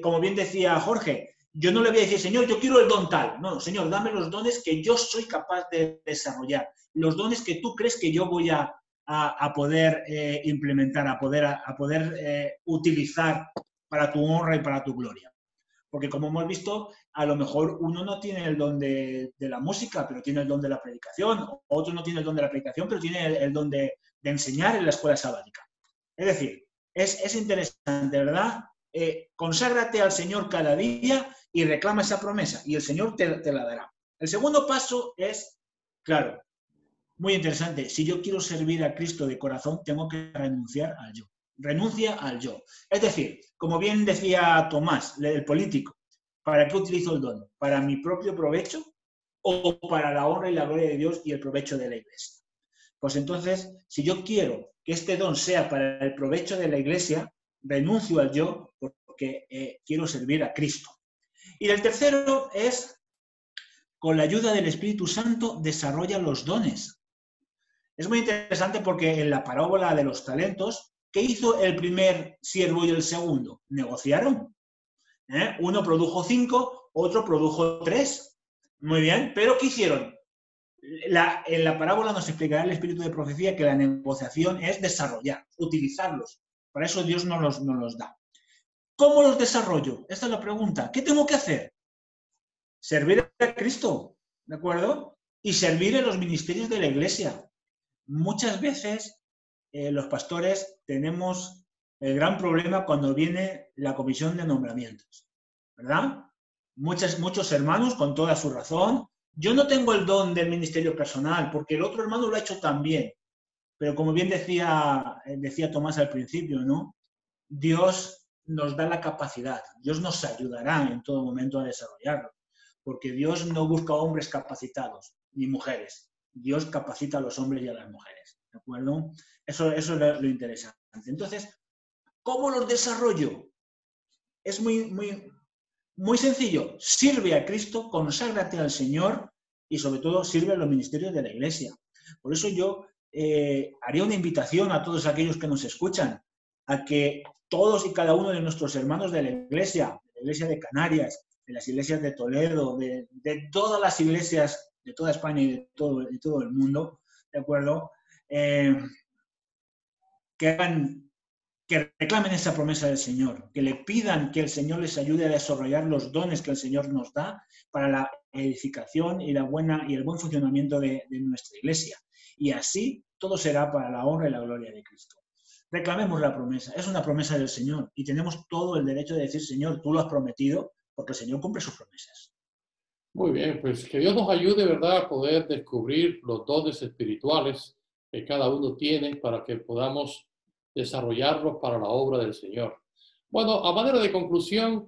como bien decía Jorge, yo no le voy a decir, Señor, yo quiero el don tal. No, Señor, dame los dones que yo soy capaz de desarrollar, los dones que tú crees que yo voy a poder implementar, a poder utilizar para tu honra y para tu gloria. Porque como hemos visto, a lo mejor uno no tiene el don de la música, pero tiene el don de la predicación, otro no tiene el don de la predicación, pero tiene el don de enseñar en la escuela sabática. Es decir, es interesante, ¿verdad? Conságrate al Señor cada día y reclama esa promesa, y el Señor te la dará. El segundo paso es, claro, muy interesante. Si yo quiero servir a Cristo de corazón, tengo que renunciar al yo. Renuncia al yo. Es decir, como bien decía Tomás, el político, ¿para qué utilizo el don? ¿Para mi propio provecho o para la honra y la gloria de Dios y el provecho de la Iglesia? Pues entonces, si yo quiero que este don sea para el provecho de la Iglesia, renuncio al yo porque quiero servir a Cristo. Y el tercero es, con la ayuda del Espíritu Santo, desarrolla los dones. Es muy interesante porque en la parábola de los talentos, ¿qué hizo el primer siervo y el segundo? Negociaron. Uno produjo 5, otro produjo 3. Muy bien, pero ¿qué hicieron? En la parábola nos explicará el espíritu de profecía que la negociación es desarrollar, utilizarlos. Para eso Dios nos los da. ¿Cómo los desarrollo? Esta es la pregunta. ¿Qué tengo que hacer? Servir a Cristo, ¿de acuerdo? Y servir en los ministerios de la Iglesia. Muchas veces los pastores tenemos el gran problema cuando viene la comisión de nombramientos, ¿verdad? Muchos hermanos, con toda su razón, yo no tengo el don del ministerio personal porque el otro hermano lo ha hecho también, pero como bien decía Tomás al principio, ¿no? Dios nos da la capacidad, Dios nos ayudará en todo momento a desarrollarlo, porque Dios no busca hombres capacitados, ni mujeres. Dios capacita a los hombres y a las mujeres, ¿de acuerdo? Eso es lo interesante. Entonces, ¿cómo los desarrollo? Es muy sencillo. Sirve a Cristo, conságrate al Señor y sobre todo sirve a los ministerios de la Iglesia. Por eso yo haría una invitación a todos aquellos que nos escuchan a que todos y cada uno de nuestros hermanos de la Iglesia de Canarias, de las iglesias de Toledo, de todas las iglesias de toda España y de todo el mundo, ¿de acuerdo? Que reclamen esa promesa del Señor, que le pidan que el Señor les ayude a desarrollar los dones que el Señor nos da para la edificación y el buen funcionamiento de nuestra iglesia. Y así todo será para la honra y la gloria de Cristo. Reclamemos la promesa, es una promesa del Señor y tenemos todo el derecho de decir, Señor, tú lo has prometido, porque el Señor cumple sus promesas. Muy bien, pues que Dios nos ayude, ¿verdad?, a poder descubrir los dones espirituales que cada uno tiene para que podamos desarrollarlos para la obra del Señor. Bueno, a manera de conclusión,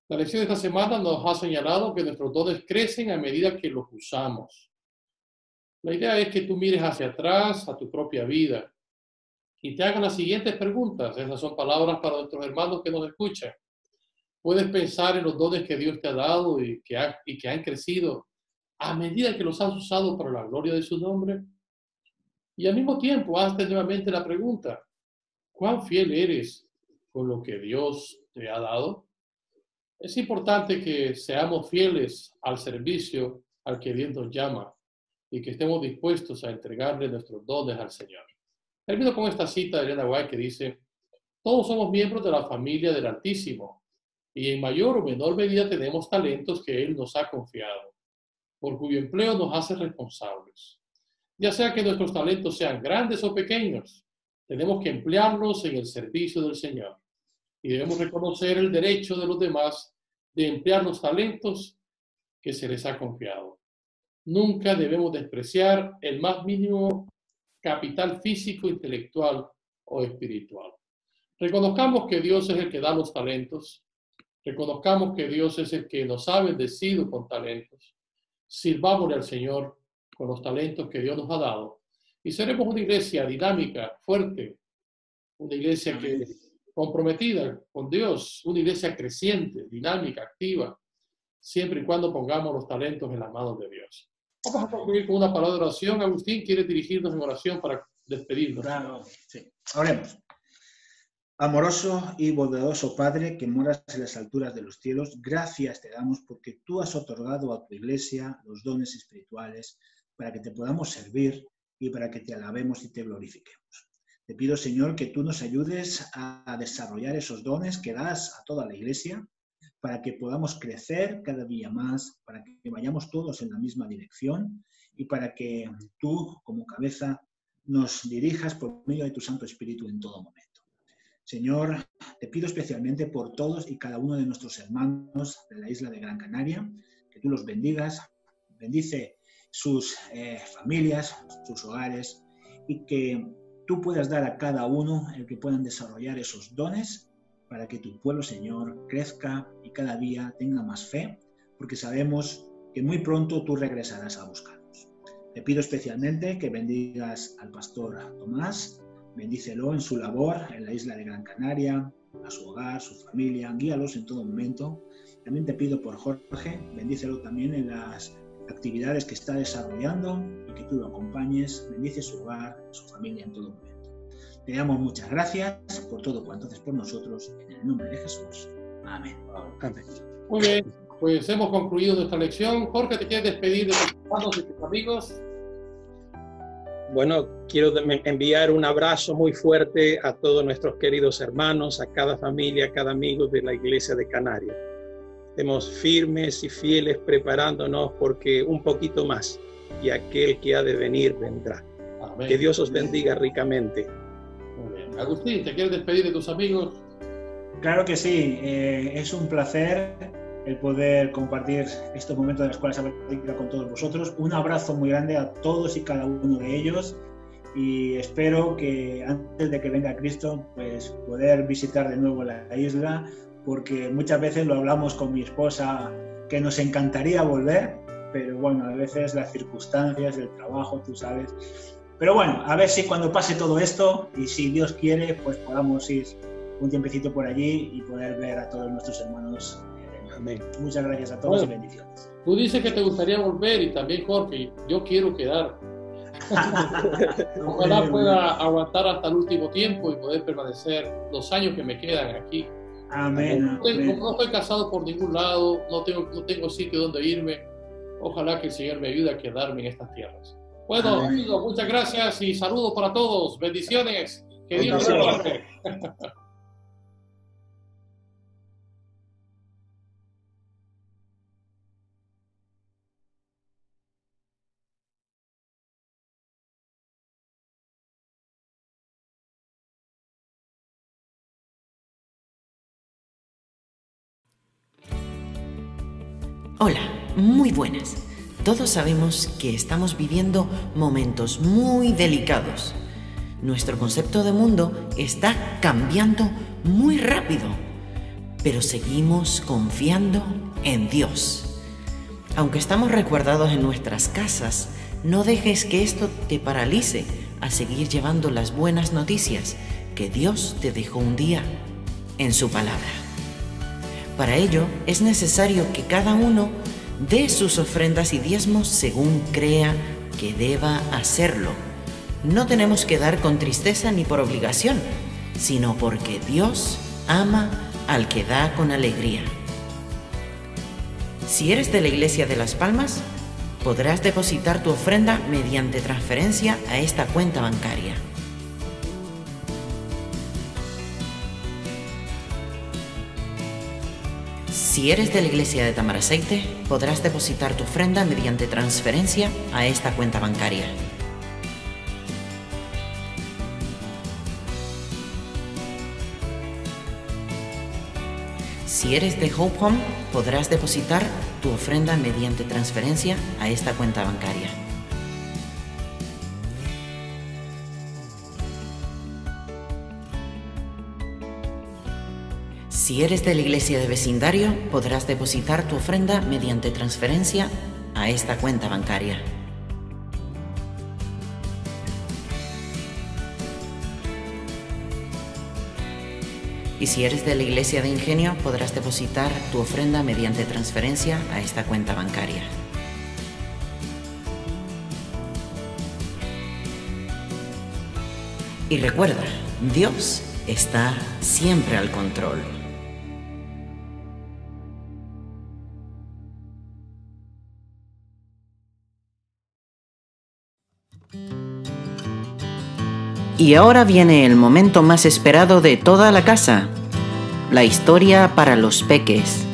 la lección de esta semana nos ha señalado que nuestros dones crecen a medida que los usamos. La idea es que tú mires hacia atrás, a tu propia vida, y te hagas las siguientes preguntas. Esas son palabras para nuestros hermanos que nos escuchan. Puedes pensar en los dones que Dios te ha dado y que han crecido a medida que los has usado para la gloria de su nombre. Y al mismo tiempo, hazte nuevamente la pregunta, ¿cuán fiel eres con lo que Dios te ha dado? Es importante que seamos fieles al servicio al que Dios nos llama y que estemos dispuestos a entregarle nuestros dones al Señor. Termino con esta cita de Elena White que dice, todos somos miembros de la familia del Altísimo y en mayor o menor medida tenemos talentos que Él nos ha confiado, por cuyo empleo nos hace responsables. Ya sea que nuestros talentos sean grandes o pequeños, Tenemos que emplearlos en el servicio del Señor. Y debemos reconocer el derecho de los demás de emplear los talentos que se les ha confiado. Nunca debemos despreciar el más mínimo capital físico, intelectual o espiritual. Reconozcamos que Dios es el que da los talentos. Reconozcamos que Dios es el que nos ha bendecido con talentos. Sirvámosle al Señor con los talentos que Dios nos ha dado. Y seremos una iglesia dinámica, fuerte, una iglesia que comprometida con Dios, una iglesia creciente, dinámica, activa, siempre y cuando pongamos los talentos en las manos de Dios. Vamos a concluir con una palabra de oración. Agustín, ¿quiere dirigirnos en oración para despedirnos? Claro, sí. Oremos. Amoroso y bondadoso Padre, que moras en las alturas de los cielos, gracias te damos porque tú has otorgado a tu iglesia los dones espirituales para que te podamos servir y para que te alabemos y te glorifiquemos. Te pido, Señor, que tú nos ayudes a desarrollar esos dones que das a toda la iglesia para que podamos crecer cada día más, para que vayamos todos en la misma dirección y para que tú, como cabeza, nos dirijas por medio de tu Santo Espíritu en todo momento. Señor, te pido especialmente por todos y cada uno de nuestros hermanos de la isla de Gran Canaria, que tú los bendigas, bendice sus familias, sus hogares, y que tú puedas dar a cada uno el que puedan desarrollar esos dones para que tu pueblo, Señor, crezca y cada día tenga más fe, porque sabemos que muy pronto tú regresarás a buscarnos. Te pido especialmente que bendigas al pastor Tomás, bendícelo en su labor en la isla de Gran Canaria, a su hogar, su familia, guíalos en todo momento. También te pido por Jorge, bendícelo también en las actividades que está desarrollando y que tú lo acompañes, bendice su hogar, su familia en todo momento. Te damos muchas gracias por todo cuanto haces por nosotros, en el nombre de Jesús. Amén. Amén. Muy bien, pues hemos concluido nuestra lección. Jorge, ¿te quieres despedir de tus hermanos y tus amigos? Bueno, quiero enviar un abrazo muy fuerte a todos nuestros queridos hermanos, a cada familia, a cada amigo de la Iglesia de Canarias. Estemos firmes y fieles preparándonos porque un poquito más y aquel que ha de venir vendrá. Amén. Que Dios os bendiga ricamente. Muy bien. Agustín, ¿te quieres despedir de tus amigos? Claro que sí, es un placer el poder compartir estos momentos de la Escuela Sabática con todos vosotros. Un abrazo muy grande a todos y cada uno de ellos y espero que antes de que venga Cristo, pues poder visitar de nuevo la isla, porque muchas veces lo hablamos con mi esposa que nos encantaría volver, pero bueno, a veces las circunstancias, el trabajo, tú sabes. Pero bueno, a ver si cuando pase todo esto y si Dios quiere, pues podamos ir un tiempecito por allí y poder ver a todos nuestros hermanos. Amén. Muchas gracias a todos y bendiciones. Tú dices que te gustaría volver y también Jorge, yo quiero quedar. Ojalá pueda aguantar hasta el último tiempo y poder permanecer los años que me quedan aquí. Amén. No estoy casado por ningún lado, no tengo sitio donde irme. Ojalá que el Señor me ayude a quedarme en estas tierras. Bueno, amigos, muchas gracias y saludos para todos. Bendiciones. Que Dios los bendiga. Hola, muy buenas. Todos sabemos que estamos viviendo momentos muy delicados. Nuestro concepto de mundo está cambiando muy rápido, pero seguimos confiando en Dios. Aunque estamos resguardados en nuestras casas, no dejes que esto te paralice a seguir llevando las buenas noticias que Dios te dejó un día en su palabra. Para ello es necesario que cada uno dé sus ofrendas y diezmos según crea que deba hacerlo. No tenemos que dar con tristeza ni por obligación, sino porque Dios ama al que da con alegría. Si eres de la Iglesia de Las Palmas, podrás depositar tu ofrenda mediante transferencia a esta cuenta bancaria. Si eres de la Iglesia de Tamaraceite, podrás depositar tu ofrenda mediante transferencia a esta cuenta bancaria. Si eres de Hope Home, podrás depositar tu ofrenda mediante transferencia a esta cuenta bancaria. Si eres de la iglesia de vecindario, podrás depositar tu ofrenda mediante transferencia a esta cuenta bancaria. Y si eres de la iglesia de Ingenio, podrás depositar tu ofrenda mediante transferencia a esta cuenta bancaria. Y recuerda, Dios está siempre al control. Y ahora viene el momento más esperado de toda la casa, la historia para los peques.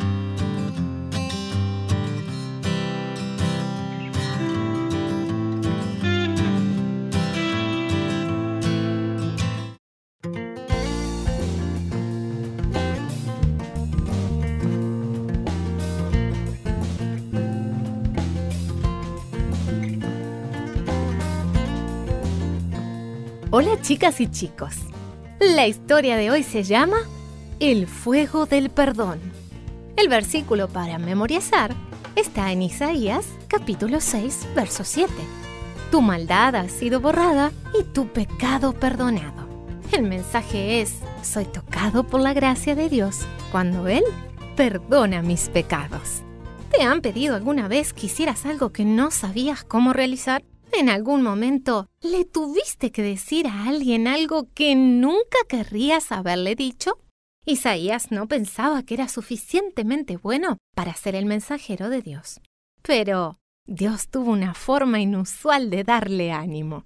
Hola chicas y chicos, la historia de hoy se llama El fuego del perdón. El versículo para memorizar está en Isaías capítulo 6, verso 7. Tu maldad ha sido borrada y tu pecado perdonado. El mensaje es, soy tocado por la gracia de Dios cuando Él perdona mis pecados. ¿Te han pedido alguna vez que hicieras algo que no sabías cómo realizar? ¿En algún momento le tuviste que decir a alguien algo que nunca querrías haberle dicho? Isaías no pensaba que era suficientemente bueno para ser el mensajero de Dios. Pero Dios tuvo una forma inusual de darle ánimo.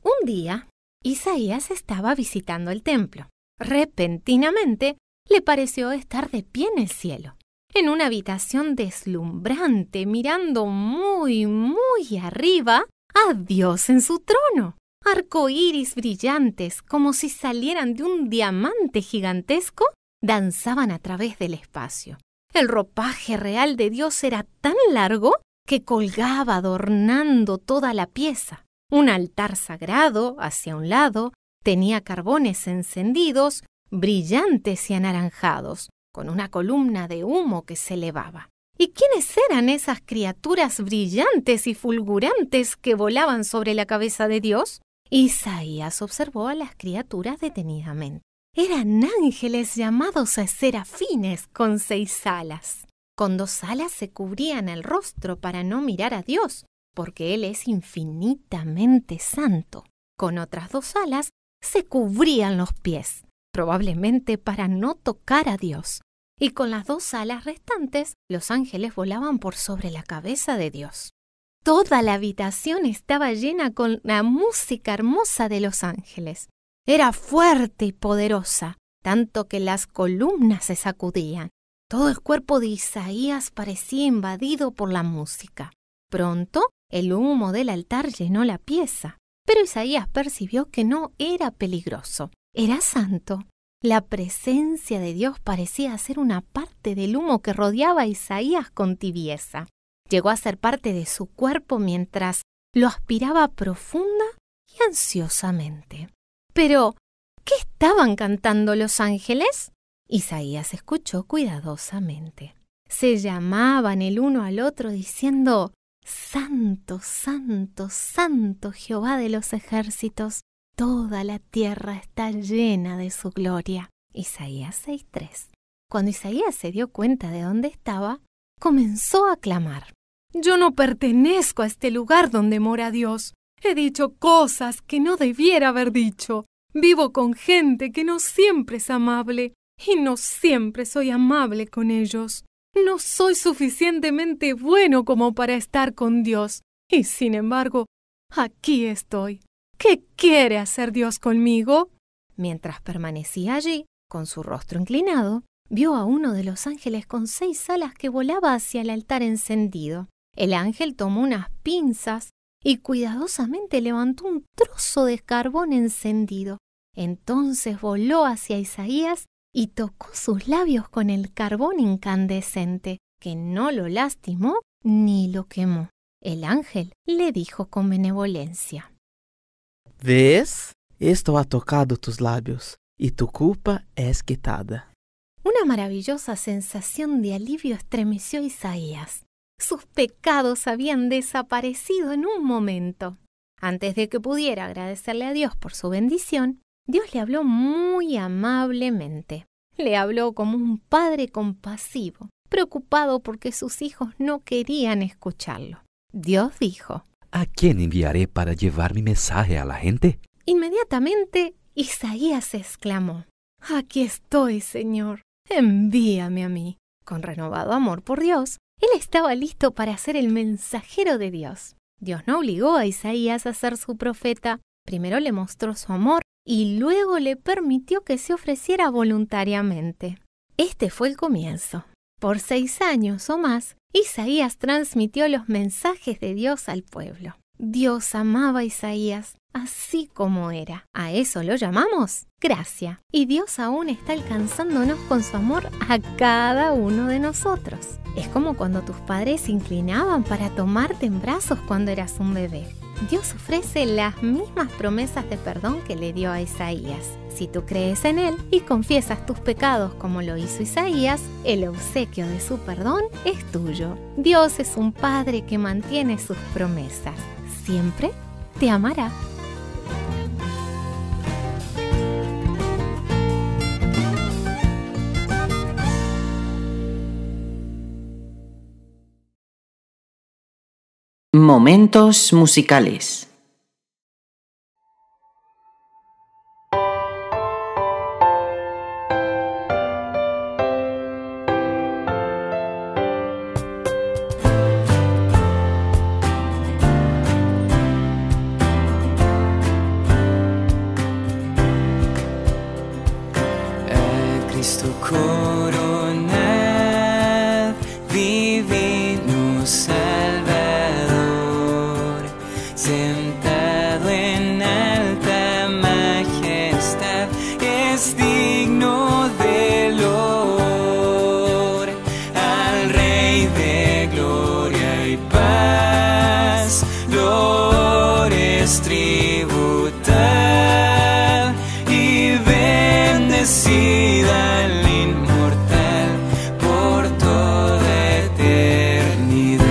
Un día, Isaías estaba visitando el templo. Repentinamente, le pareció estar de pie en el cielo, en una habitación deslumbrante, mirando muy, muy arriba a Dios en su trono. Arcoíris brillantes, como si salieran de un diamante gigantesco, danzaban a través del espacio. El ropaje real de Dios era tan largo que colgaba adornando toda la pieza. Un altar sagrado, hacia un lado, tenía carbones encendidos, brillantes y anaranjados, con una columna de humo que se elevaba. ¿Y quiénes eran esas criaturas brillantes y fulgurantes que volaban sobre la cabeza de Dios? Isaías observó a las criaturas detenidamente. Eran ángeles llamados serafines con 6 alas. Con 2 alas se cubrían el rostro para no mirar a Dios, porque Él es infinitamente santo. Con otras 2 alas se cubrían los pies, probablemente para no tocar a Dios. Y con las 2 alas restantes, los ángeles volaban por sobre la cabeza de Dios. Toda la habitación estaba llena con la música hermosa de los ángeles. Era fuerte y poderosa, tanto que las columnas se sacudían. Todo el cuerpo de Isaías parecía invadido por la música. Pronto, el humo del altar llenó la pieza, pero Isaías percibió que no era peligroso, era santo. La presencia de Dios parecía ser una parte del humo que rodeaba a Isaías con tibieza. Llegó a ser parte de su cuerpo mientras lo aspiraba profunda y ansiosamente. Pero, ¿qué estaban cantando los ángeles? Isaías escuchó cuidadosamente. Se llamaban el uno al otro diciendo, Santo, Santo, Santo Jehová de los ejércitos. Toda la tierra está llena de su gloria. Isaías 6:3. Cuando Isaías se dio cuenta de dónde estaba, comenzó a clamar. Yo no pertenezco a este lugar donde mora Dios. He dicho cosas que no debiera haber dicho. Vivo con gente que no siempre es amable y no siempre soy amable con ellos. No soy suficientemente bueno como para estar con Dios y sin embargo, aquí estoy. ¿Qué quiere hacer Dios conmigo? Mientras permanecía allí, con su rostro inclinado, vio a uno de los ángeles con 6 alas que volaba hacia el altar encendido. El ángel tomó unas pinzas y cuidadosamente levantó un trozo de carbón encendido. Entonces voló hacia Isaías y tocó sus labios con el carbón incandescente, que no lo lastimó ni lo quemó. El ángel le dijo con benevolencia: ¿Ves? Esto ha tocado tus labios, y tu culpa es quitada. Una maravillosa sensación de alivio estremeció a Isaías. Sus pecados habían desaparecido en un momento. Antes de que pudiera agradecerle a Dios por su bendición, Dios le habló muy amablemente. Le habló como un padre compasivo, preocupado porque sus hijos no querían escucharlo. Dios dijo: ¿A quién enviaré para llevar mi mensaje a la gente? Inmediatamente Isaías exclamó: «Aquí estoy, Señor, envíame a mí». Con renovado amor por Dios, él estaba listo para ser el mensajero de Dios. Dios no obligó a Isaías a ser su profeta. Primero le mostró su amor y luego le permitió que se ofreciera voluntariamente. Este fue el comienzo. Por 6 años o más, Isaías transmitió los mensajes de Dios al pueblo. Dios amaba a Isaías así como era. A eso lo llamamos gracia. Y Dios aún está alcanzándonos con su amor a cada uno de nosotros. Es como cuando tus padres se inclinaban para tomarte en brazos cuando eras un bebé. Dios ofrece las mismas promesas de perdón que le dio a Isaías. Si tú crees en Él y confiesas tus pecados como lo hizo Isaías, el obsequio de su perdón es tuyo. Dios es un Padre que mantiene sus promesas. Siempre te amará. Momentos musicales. Cristo coronado, divino Salvador, sentado en alta majestad, es digno de loor. Al Rey de gloria y paz, lores tributar y bendecida al inmortal por toda eternidad.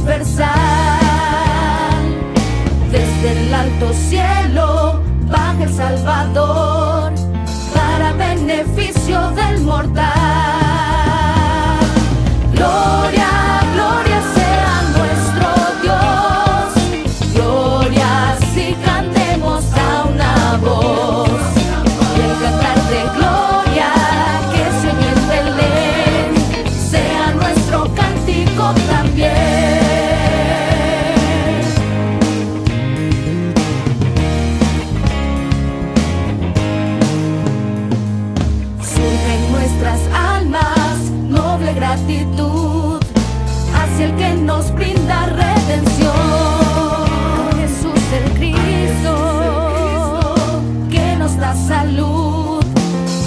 universal. Desde el alto cielo baja el Salvador para beneficio del mortal. Gloria, gloria sea nuestro Dios. Gloria si cantemos a una voz. Y el cantar de gloria que se oye en Belén sea nuestro cántico también. Gratitud hacia el que nos brinda redención, Jesús el Cristo, que nos da salud,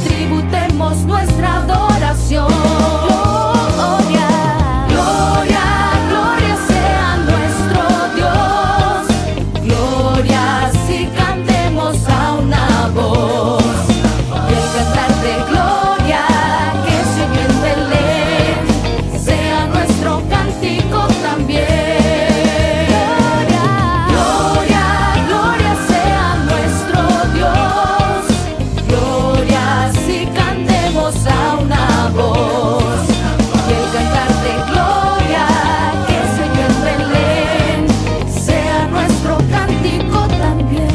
tributemos nuestra adoración. Gloria, gloria, gloria sea nuestro Dios, gloria si cantemos a una voz, y el cantar de gloria que se oyó en Belén sea nuestro cántico también. Gloria, gloria sea nuestro Dios. Gloria si cantemos a una voz. Y el cantar de gloria que se oyó en Belén sea nuestro cántico también.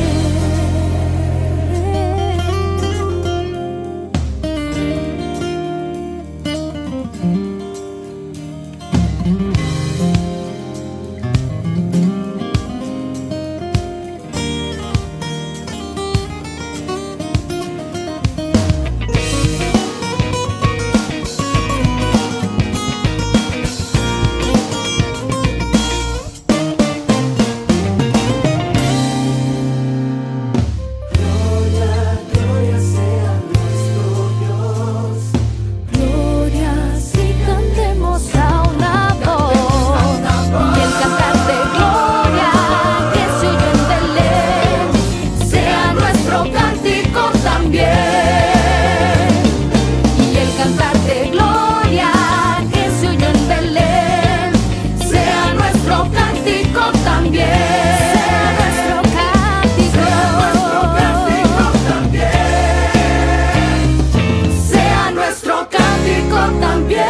Gloria sea nuestro Dios. Gloria si cantemos a una voz. Y el cantar de gloria que se oyó en Belén sea nuestro cántico también. Y el cantar de gloria que se oyó en Belén sea nuestro cántico también. Sea nuestro cántico. Sea nuestro cántico también.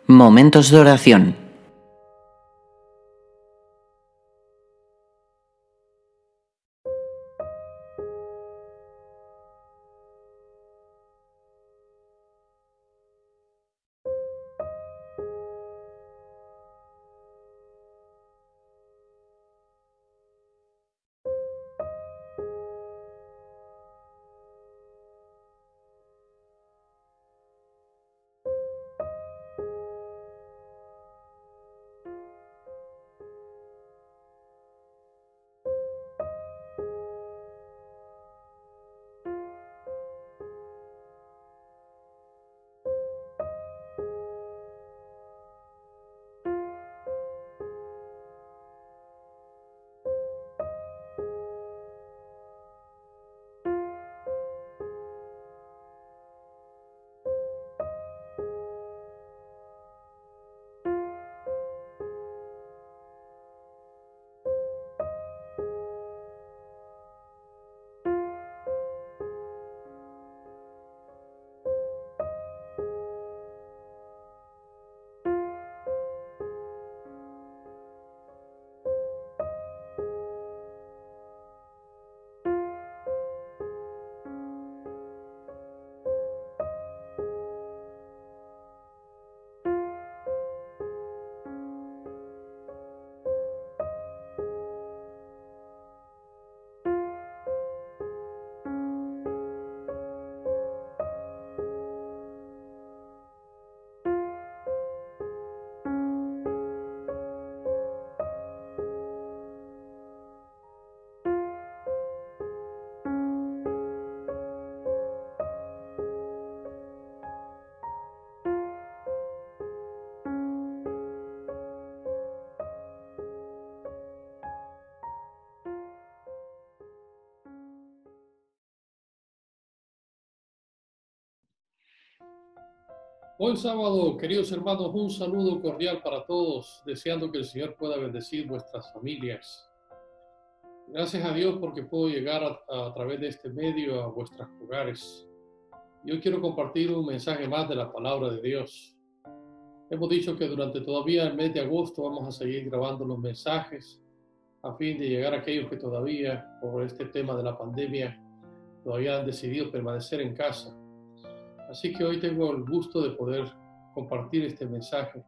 Momentos de oración. Buen sábado, queridos hermanos, un saludo cordial para todos, deseando que el Señor pueda bendecir vuestras familias. Gracias a Dios porque puedo llegar a través de este medio a vuestros hogares. Yo quiero compartir un mensaje más de la palabra de Dios. Hemos dicho que durante todavía el mes de agosto vamos a seguir grabando los mensajes a fin de llegar a aquellos que todavía, por este tema de la pandemia, todavía han decidido permanecer en casa. Así que hoy tengo el gusto de poder compartir este mensaje.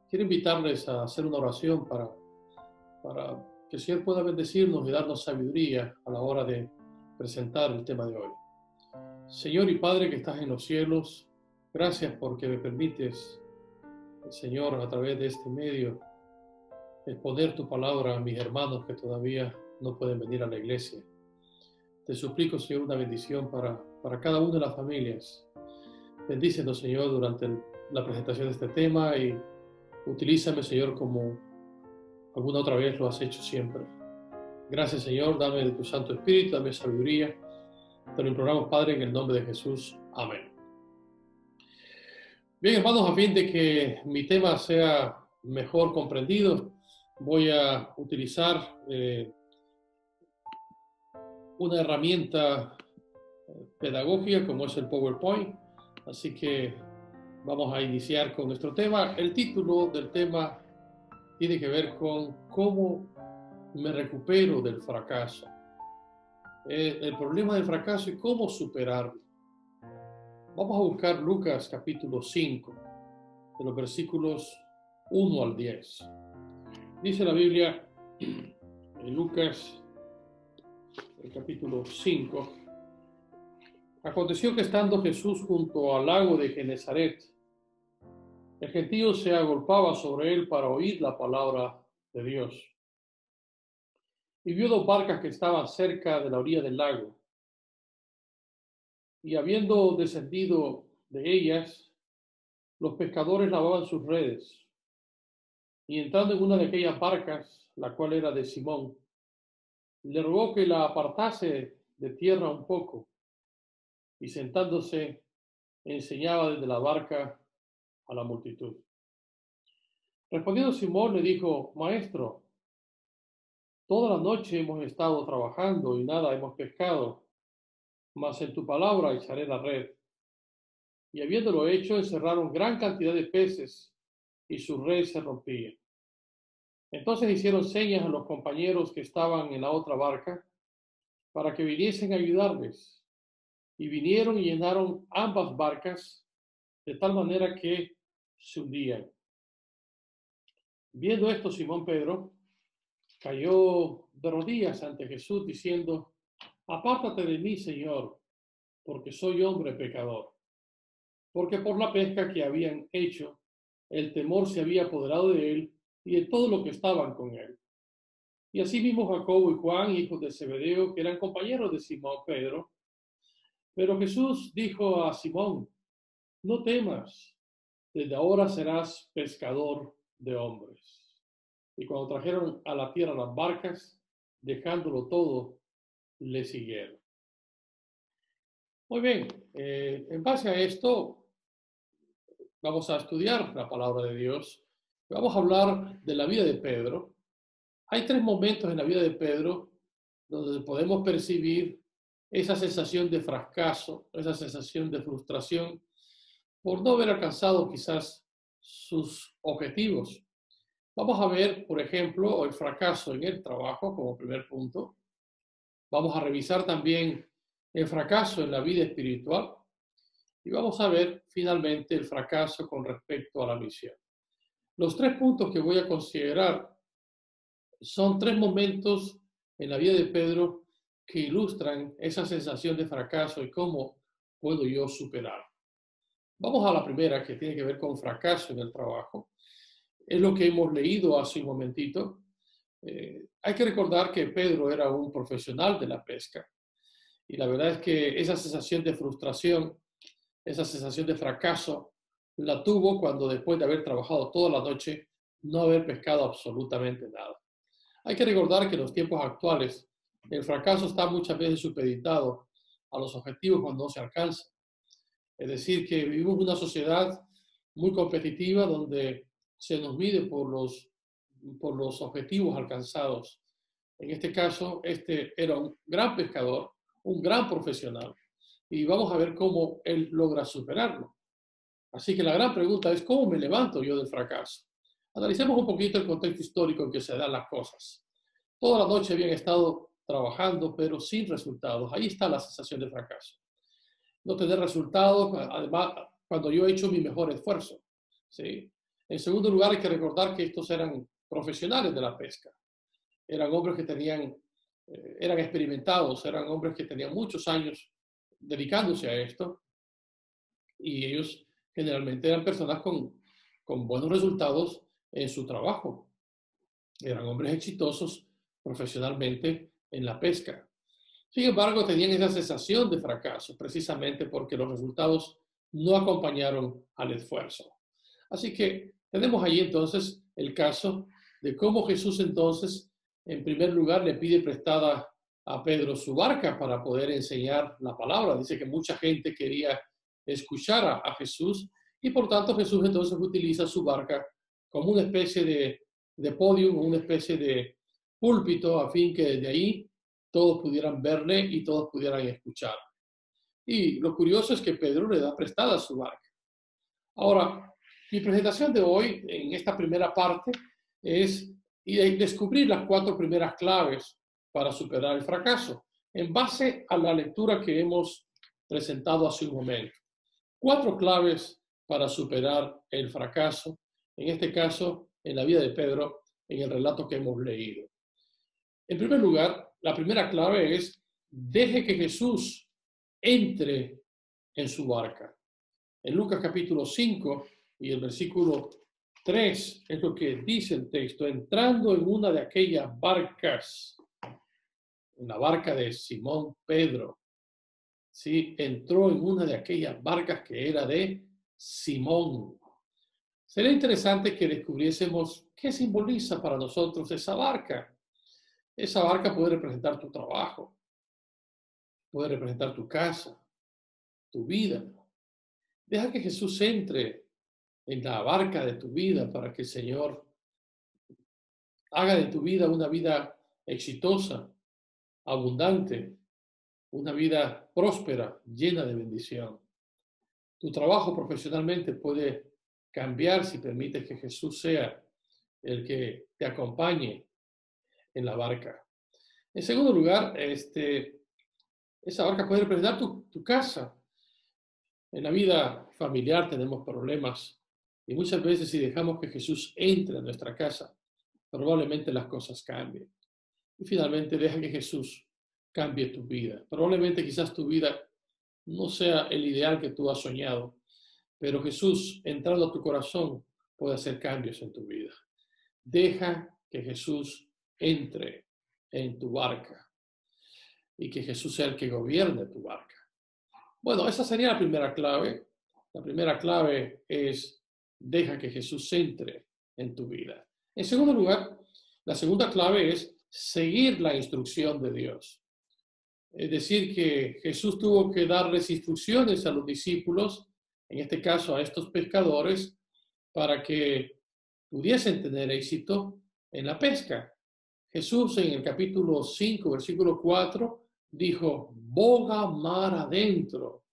Quiero invitarles a hacer una oración para que el Señor pueda bendecirnos y darnos sabiduría a la hora de presentar el tema de hoy. Señor y Padre que estás en los cielos, gracias porque me permites, Señor, a través de este medio, exponer tu palabra a mis hermanos que todavía no pueden venir a la iglesia. Te suplico, Señor, una bendición para cada una de las familias. Bendícenos, Señor, durante la presentación de este tema y utilízame, Señor, como alguna otra vez lo has hecho siempre. Gracias, Señor, dame de tu Santo Espíritu, dame sabiduría. Te lo imploramos, Padre, en el nombre de Jesús. Amén. Bien, hermanos, a fin de que mi tema sea mejor comprendido, voy a utilizar una herramienta pedagógica como es el PowerPoint. Así que vamos a iniciar con nuestro tema. El título del tema tiene que ver con cómo me recupero del fracaso. El problema del fracaso y cómo superarlo. Vamos a buscar Lucas capítulo 5, de los versículos 1 al 10. Dice la Biblia en Lucas, el capítulo 5. Aconteció que estando Jesús junto al lago de Genezaret, el gentío se agolpaba sobre él para oír la palabra de Dios. Y vio dos barcas que estaban cerca de la orilla del lago. Y habiendo descendido de ellas, los pescadores lavaban sus redes. Y entrando en una de aquellas barcas, la cual era de Simón, le rogó que la apartase de tierra un poco. Y sentándose, enseñaba desde la barca a la multitud. Respondiendo Simón, le dijo: Maestro, toda la noche hemos estado trabajando y nada hemos pescado, mas en tu palabra echaré la red. Y habiéndolo hecho, encerraron gran cantidad de peces, y su red se rompía. Entonces hicieron señas a los compañeros que estaban en la otra barca, para que viniesen a ayudarles. Y vinieron y llenaron ambas barcas, de tal manera que se hundían. Viendo esto, Simón Pedro cayó de rodillas ante Jesús, diciendo: Apártate de mí, Señor, porque soy hombre pecador. Porque por la pesca que habían hecho, el temor se había apoderado de él y de todo lo que estaban con él. Y asimismo Jacobo y Juan, hijos de Zebedeo, que eran compañeros de Simón Pedro. Pero Jesús dijo a Simón: No temas, desde ahora serás pescador de hombres. Y cuando trajeron a la tierra las barcas, dejándolo todo, le siguieron. Muy bien, en base a esto, vamos a estudiar la palabra de Dios. Vamos a hablar de la vida de Pedro. Hay tres momentos en la vida de Pedro donde podemos percibir esa sensación de fracaso, esa sensación de frustración por no haber alcanzado quizás sus objetivos. Vamos a ver, por ejemplo, el fracaso en el trabajo como primer punto. Vamos a revisar también el fracaso en la vida espiritual y vamos a ver finalmente el fracaso con respecto a la misión. Los tres puntos que voy a considerar son tres momentos en la vida de Pedro que ilustran esa sensación de fracaso y cómo puedo yo superar. Vamos a la primera, que tiene que ver con fracaso en el trabajo. Es lo que hemos leído hace un momentito. Hay que recordar que Pedro era un profesional de la pesca. Y la verdad es que esa sensación de frustración, esa sensación de fracaso, la tuvo cuando después de haber trabajado toda la noche, no haber pescado absolutamente nada. Hay que recordar que en los tiempos actuales, el fracaso está muchas veces supeditado a los objetivos cuando no se alcanza. Es decir, que vivimos en una sociedad muy competitiva donde se nos mide por los objetivos alcanzados. En este caso, este era un gran pescador, un gran profesional, y vamos a ver cómo él logra superarlo. Así que la gran pregunta es, ¿cómo me levanto yo del fracaso? Analicemos un poquito el contexto histórico en que se dan las cosas. Toda la noche habían estado trabajando, pero sin resultados. Ahí está la sensación de fracaso. No tener resultados, además, cuando yo he hecho mi mejor esfuerzo, ¿sí? En segundo lugar, hay que recordar que estos eran profesionales de la pesca. Eran hombres que eran experimentados, eran hombres que tenían muchos años dedicándose a esto, y ellos generalmente eran personas con buenos resultados en su trabajo. Eran hombres exitosos profesionalmente en la pesca. Sin embargo, tenían esa sensación de fracaso, precisamente porque los resultados no acompañaron al esfuerzo. Así que tenemos ahí entonces el caso de cómo Jesús entonces, en primer lugar, le pide prestada a Pedro su barca para poder enseñar la palabra. Dice que mucha gente quería escuchar a Jesús, y por tanto Jesús entonces utiliza su barca como una especie de podium, una especie de púlpito, a fin que desde ahí todos pudieran verle y todos pudieran escuchar. Y lo curioso es que Pedro le da prestada su barca. Ahora, mi presentación de hoy, en esta primera parte, es descubrir las 4 primeras claves para superar el fracaso, en base a la lectura que hemos presentado hace un momento. 4 claves para superar el fracaso, en este caso, en la vida de Pedro, en el relato que hemos leído. En primer lugar, la primera clave es: deje que Jesús entre en su barca. En Lucas capítulo 5 y el versículo 3 es lo que dice el texto: entrando en una de aquellas barcas, en la barca de Simón Pedro, ¿sí? Entró en una de aquellas barcas que era de Simón. Sería interesante que descubriésemos qué simboliza para nosotros esa barca. Esa barca puede representar tu trabajo, puede representar tu casa, tu vida. Deja que Jesús entre en la barca de tu vida para que el Señor haga de tu vida una vida exitosa, abundante, una vida próspera, llena de bendición. Tu trabajo profesionalmente puede cambiar si permites que Jesús sea el que te acompañe en la barca. En segundo lugar, esa barca puede representar tu casa. En la vida familiar tenemos problemas, y muchas veces si dejamos que Jesús entre a nuestra casa, probablemente las cosas cambien. Y finalmente, deja que Jesús cambie tu vida. Probablemente quizás tu vida no sea el ideal que tú has soñado, pero Jesús, entrando a tu corazón, puede hacer cambios en tu vida. Deja que Jesús entre en tu barca y que Jesús sea el que gobierne tu barca. Bueno, esa sería la primera clave. La primera clave es: deja que Jesús entre en tu vida. En segundo lugar, la segunda clave es seguir la instrucción de Dios. Es decir, que Jesús tuvo que darles instrucciones a los discípulos, en este caso a estos pescadores, para que pudiesen tener éxito en la pesca. Jesús en el capítulo 5, versículo 4, dijo: boga mar adentro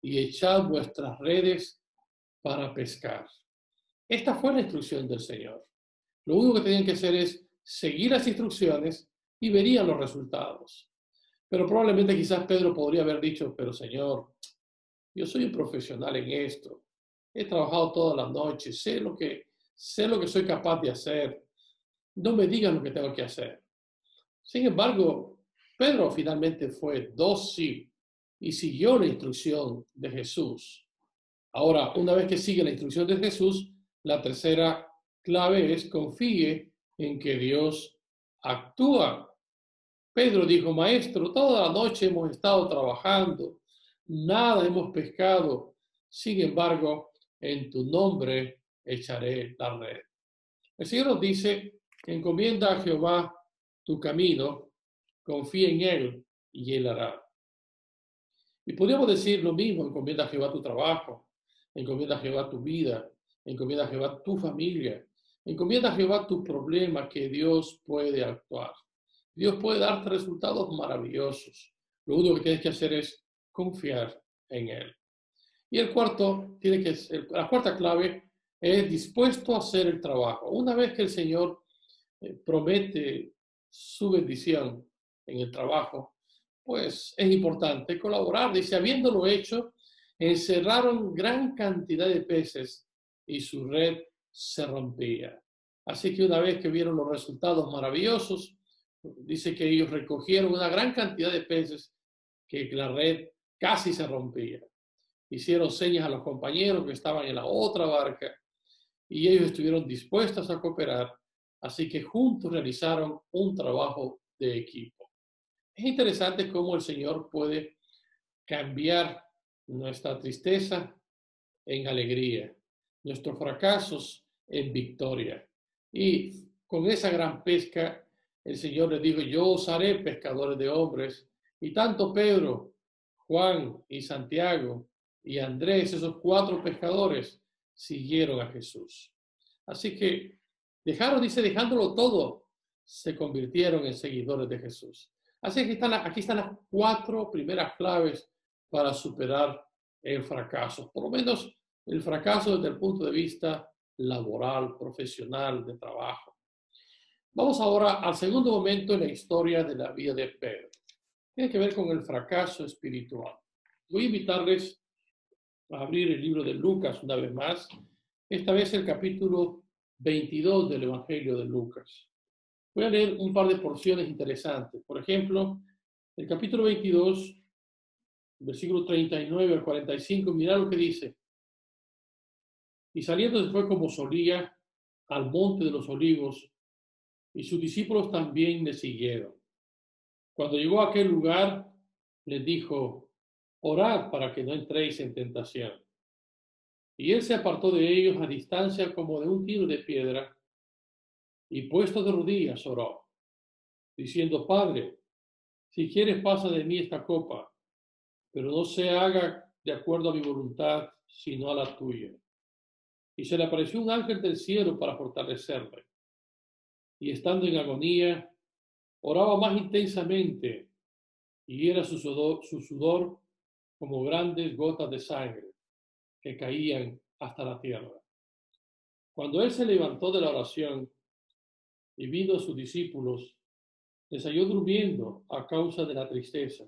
y echad vuestras redes para pescar. Esta fue la instrucción del Señor. Lo único que tenían que hacer es seguir las instrucciones y verían los resultados. Pero probablemente quizás Pedro podría haber dicho: pero Señor, yo soy un profesional en esto. He trabajado toda la noche, sé lo que soy capaz de hacer. No me digan lo que tengo que hacer. Sin embargo, Pedro finalmente fue dócil y siguió la instrucción de Jesús. Ahora, una vez que sigue la instrucción de Jesús, la tercera clave es: confíe en que Dios actúa. Pedro dijo: Maestro, toda la noche hemos estado trabajando, nada hemos pescado. Sin embargo, en tu nombre echaré la red. El Señor nos dice: encomienda a Jehová tu camino, confía en Él y Él hará. Y podríamos decir lo mismo: encomienda a Jehová tu trabajo, encomienda a Jehová tu vida, Encomienda a Jehová tu familia. Encomienda a Jehová tu problema, que Dios puede actuar. Dios puede darte resultados maravillosos. Lo único que tienes que hacer es confiar en Él. Y la cuarta clave es dispuesto a hacer el trabajo. Una vez que el Señor promete su bendición en el trabajo, pues es importante colaborar. Dice, habiéndolo hecho, encerraron gran cantidad de peces y su red se rompía. Así que una vez que vieron los resultados maravillosos, dice que ellos recogieron una gran cantidad de peces que la red casi se rompía. Hicieron señas a los compañeros que estaban en la otra barca y ellos estuvieron dispuestos a cooperar. Así que juntos realizaron un trabajo de equipo. Es interesante cómo el Señor puede cambiar nuestra tristeza en alegría, nuestros fracasos en victoria. Y con esa gran pesca, el Señor les dijo, yo os haré pescadores de hombres. Y tanto Pedro, Juan y Santiago y Andrés, esos 4 pescadores, siguieron a Jesús. Así que dejándolo todo, se convirtieron en seguidores de Jesús. Así que aquí están las 4 primeras claves para superar el fracaso. Por lo menos el fracaso desde el punto de vista laboral, profesional, de trabajo. Vamos ahora al segundo momento en la historia de la vida de Pedro. Tiene que ver con el fracaso espiritual. Voy a invitarles a abrir el libro de Lucas una vez más, esta vez el capítulo 22 del Evangelio de Lucas. Voy a leer un par de porciones interesantes. Por ejemplo, el capítulo 22, versículo 39 al 45, mirá lo que dice. Y saliendo se fue como solía al monte de los olivos, y sus discípulos también le siguieron. Cuando llegó a aquel lugar, les dijo, orad para que no entréis en tentación. Y él se apartó de ellos a distancia como de un tiro de piedra, y puesto de rodillas oró, diciendo, Padre, si quieres pasa de mí esta copa, pero no se haga de acuerdo a mi voluntad, sino a la tuya. Y se le apareció un ángel del cielo para fortalecerle. Y estando en agonía, oraba más intensamente, y era su sudor como grandes gotas de sangre que caían hasta la tierra. Cuando él se levantó de la oración y vino a sus discípulos, les halló durmiendo a causa de la tristeza.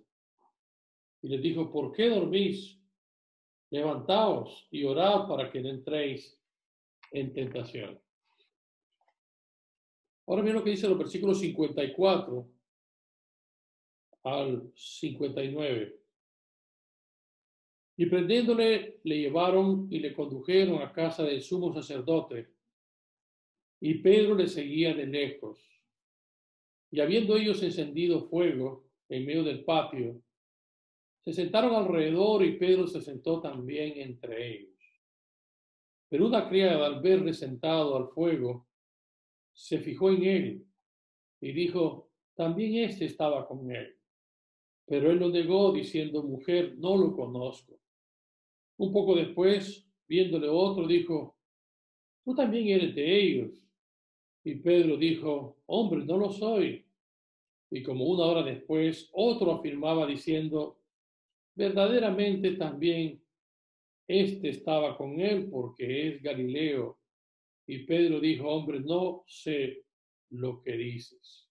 Y les dijo, ¿por qué dormís? Levantaos y orad para que no entréis en tentación. Ahora miren lo que dice los versículos 54 al 59. Y prendiéndole, le llevaron y le condujeron a casa del sumo sacerdote. Y Pedro le seguía de lejos. Y habiendo ellos encendido fuego en medio del patio, se sentaron alrededor y Pedro se sentó también entre ellos. Pero una criada, al verle sentado al fuego, se fijó en él y dijo, también éste estaba con él. Pero él lo negó diciendo, mujer, no lo conozco. Un poco después, viéndole otro, dijo, tú también eres de ellos. Y Pedro dijo, hombre, no lo soy. Y como una hora después, otro afirmaba diciendo, verdaderamente también este estaba con él porque es Galileo. Y Pedro dijo, hombre, no sé lo que dices.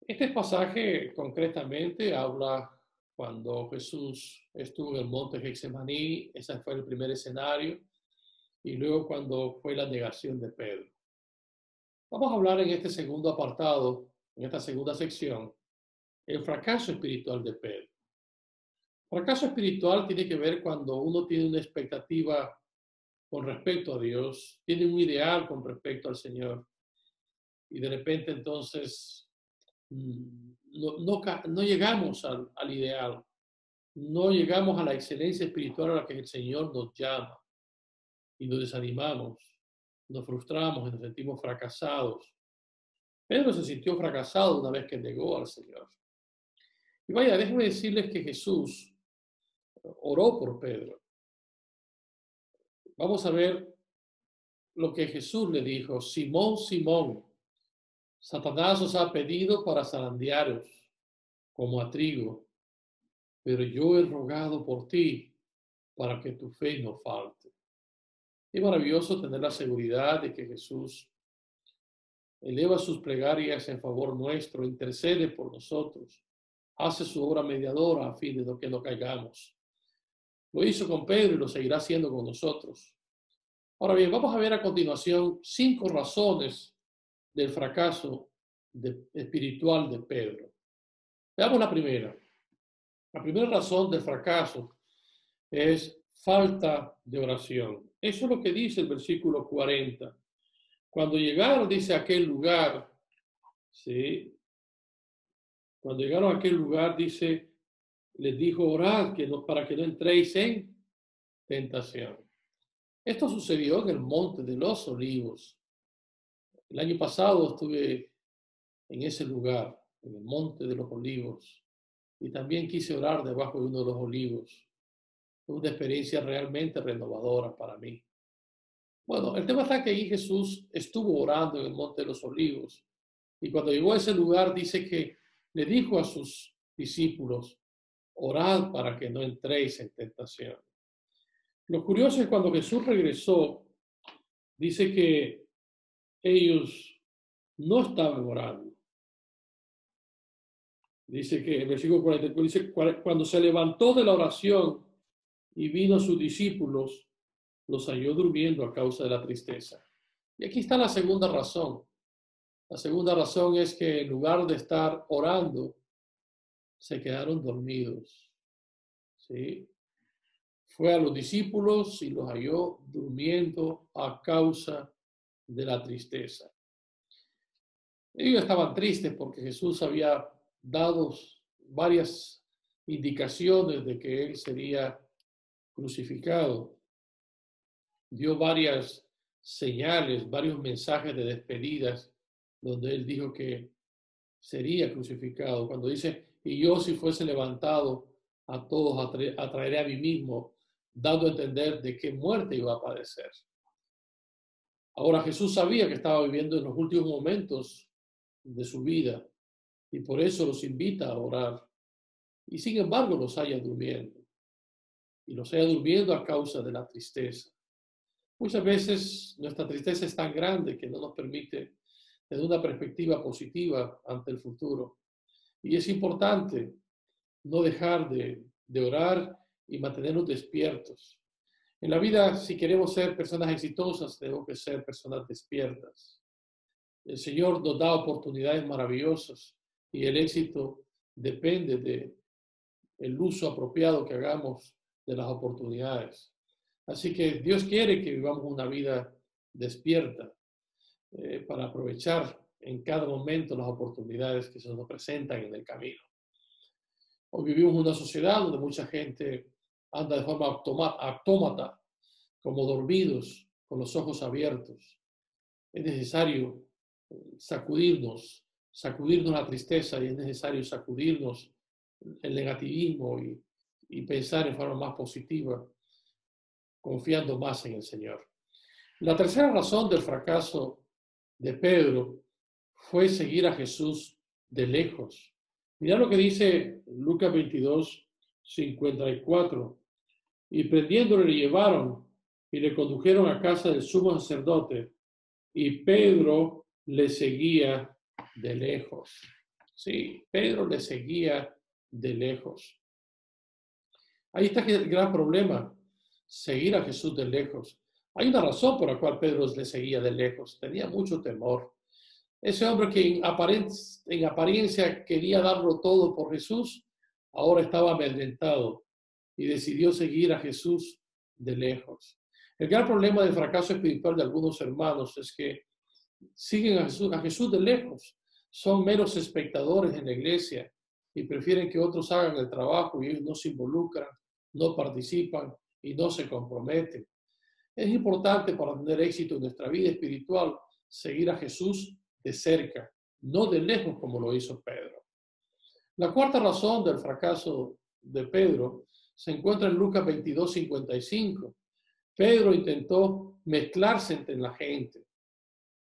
Este pasaje concretamente habla cuando Jesús estuvo en el monte Getsemaní, ese fue el primer escenario, y luego cuando fue la negación de Pedro. Vamos a hablar en este segundo apartado, en esta segunda sección, el fracaso espiritual de Pedro. Fracaso espiritual tiene que ver cuando uno tiene una expectativa con respecto a Dios, tiene un ideal con respecto al Señor, y de repente entonces no llegamos al ideal, no llegamos a la excelencia espiritual a la que el Señor nos llama, y nos desanimamos, nos frustramos y nos sentimos fracasados. Pedro se sintió fracasado una vez que negó al Señor. Y vaya, déjenme decirles que Jesús oró por Pedro. vamos a ver lo que Jesús le dijo. Simón, Simón, Satanás os ha pedido para zarandearos como a trigo, pero yo he rogado por ti para que tu fe no falte. Es maravilloso tener la seguridad de que Jesús eleva sus plegarias en favor nuestro, intercede por nosotros, hace su obra mediadora a fin de que no caigamos. Lo hizo con Pedro y lo seguirá haciendo con nosotros. Ahora bien, vamos a ver a continuación 5 razones del fracaso espiritual de Pedro. Veamos la primera. La primera razón del fracaso es falta de oración. Eso es lo que dice el versículo 40. Cuando llegaron, dice, a aquel lugar, ¿sí? Cuando llegaron a aquel lugar, dice, les dijo, orad para que no entréis en tentación. Esto sucedió en el Monte de los Olivos. El año pasado estuve en ese lugar, en el Monte de los Olivos, y también quise orar debajo de uno de los olivos. Fue una experiencia realmente renovadora para mí. Bueno, el tema está que ahí Jesús estuvo orando en el Monte de los Olivos, y cuando llegó a ese lugar dice que le dijo a sus discípulos, orad para que no entréis en tentación. Lo curioso es cuando Jesús regresó, dice que ellos no estaban orando. Dice que el versículo 44 dice, cuando se levantó de la oración y vino a sus discípulos, los halló durmiendo a causa de la tristeza. Y aquí está la segunda razón. La segunda razón es que en lugar de estar orando, se quedaron dormidos. ¿Sí? Fue a los discípulos y los halló durmiendo a causa de la tristeza. Ellos estaban tristes porque Jesús había dado varias indicaciones de que él sería crucificado. Dio varias señales, varios mensajes de despedidas donde él dijo que sería crucificado. Cuando dice, y yo si fuese levantado a todos atraeré a mí mismo, dando a entender de qué muerte iba a padecer. Ahora Jesús sabía que estaba viviendo en los últimos momentos de su vida y por eso los invita a orar. Y sin embargo los halla durmiendo. Y los halla durmiendo a causa de la tristeza. Muchas veces nuestra tristeza es tan grande que no nos permite tener una perspectiva positiva ante el futuro. Y es importante no dejar de orar y mantenernos despiertos. En la vida, si queremos ser personas exitosas, tenemos que ser personas despiertas. El Señor nos da oportunidades maravillosas y el éxito depende del uso apropiado que hagamos de las oportunidades. Así que Dios quiere que vivamos una vida despierta para aprovechar en cada momento las oportunidades que se nos presentan en el camino. Hoy vivimos en una sociedad donde mucha gente anda de forma autómata, como dormidos, con los ojos abiertos. Es necesario sacudirnos la tristeza y es necesario sacudirnos el negativismo y pensar en forma más positiva, confiando más en el Señor. La tercera razón del fracaso de Pedro fue seguir a Jesús de lejos. Mira lo que dice Lucas 22, 54. Y prendiéndole le llevaron y le condujeron a casa del sumo sacerdote y Pedro le seguía de lejos. Sí, Pedro le seguía de lejos. Ahí está el gran problema, seguir a Jesús de lejos. Hay una razón por la cual Pedro le seguía de lejos. Tenía mucho temor. Ese hombre que en apariencia quería darlo todo por Jesús, ahora estaba amedrentado y decidió seguir a Jesús de lejos. El gran problema del fracaso espiritual de algunos hermanos es que siguen a Jesús de lejos. Son meros espectadores en la iglesia y prefieren que otros hagan el trabajo y ellos no se involucran, no participan y no se comprometen. Es importante para tener éxito en nuestra vida espiritual seguir a Jesús de cerca, no de lejos como lo hizo Pedro. La cuarta razón del fracaso de Pedro se encuentra en Lucas 22, 55. Pedro intentó mezclarse entre la gente.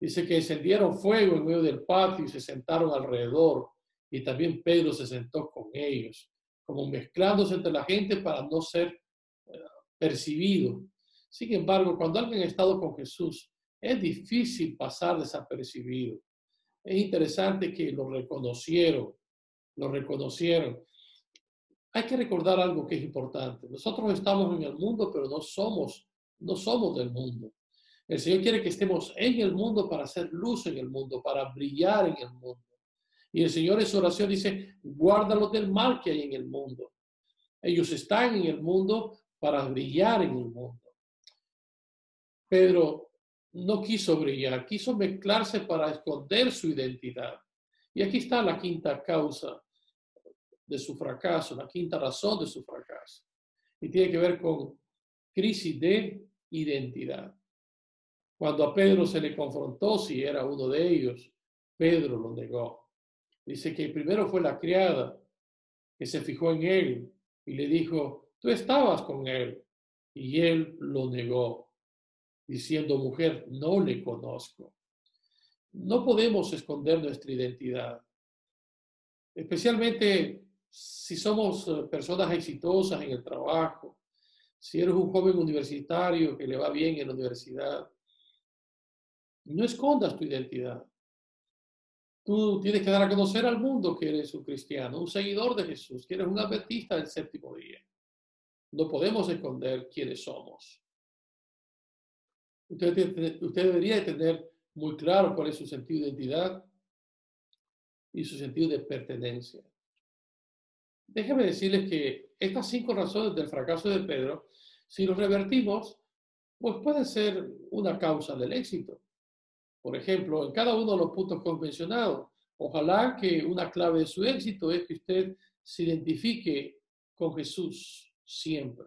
Dice que encendieron fuego en medio del patio y se sentaron alrededor. Y también Pedro se sentó con ellos, como mezclándose entre la gente para no ser percibido. Sin embargo, cuando alguien ha estado con Jesús, es difícil pasar desapercibido. Es interesante que lo reconocieron. Hay que recordar algo que es importante. Nosotros estamos en el mundo, pero no somos del mundo. El Señor quiere que estemos en el mundo para hacer luz en el mundo, para brillar en el mundo. Y el Señor en su oración dice, guárdalos del mal que hay en el mundo. Ellos están en el mundo para brillar en el mundo. Pedro no quiso brillar, quiso mezclarse para esconder su identidad. Y aquí está la quinta causa de su fracaso, la quinta razón de su fracaso. Y tiene que ver con crisis de identidad. Cuando a Pedro se le confrontó si era uno de ellos, Pedro lo negó. Dice que primero fue la criada que se fijó en él y le dijo, tú estabas con él. Y él lo negó, diciendo, mujer, no le conozco. No podemos esconder nuestra identidad, especialmente si somos personas exitosas en el trabajo, si eres un joven universitario que le va bien en la universidad. No escondas tu identidad. Tú tienes que dar a conocer al mundo que eres un cristiano, un seguidor de Jesús, que eres un adventista del séptimo día. No podemos esconder quiénes somos. Usted debería de tener muy claro cuál es su sentido de identidad y su sentido de pertenencia. Déjenme decirles que estas 5 razones del fracaso de Pedro, si los revertimos, pues pueden ser una causa del éxito. Por ejemplo, en cada uno de los puntos convencionados, ojalá que una clave de su éxito es que usted se identifique con Jesús siempre.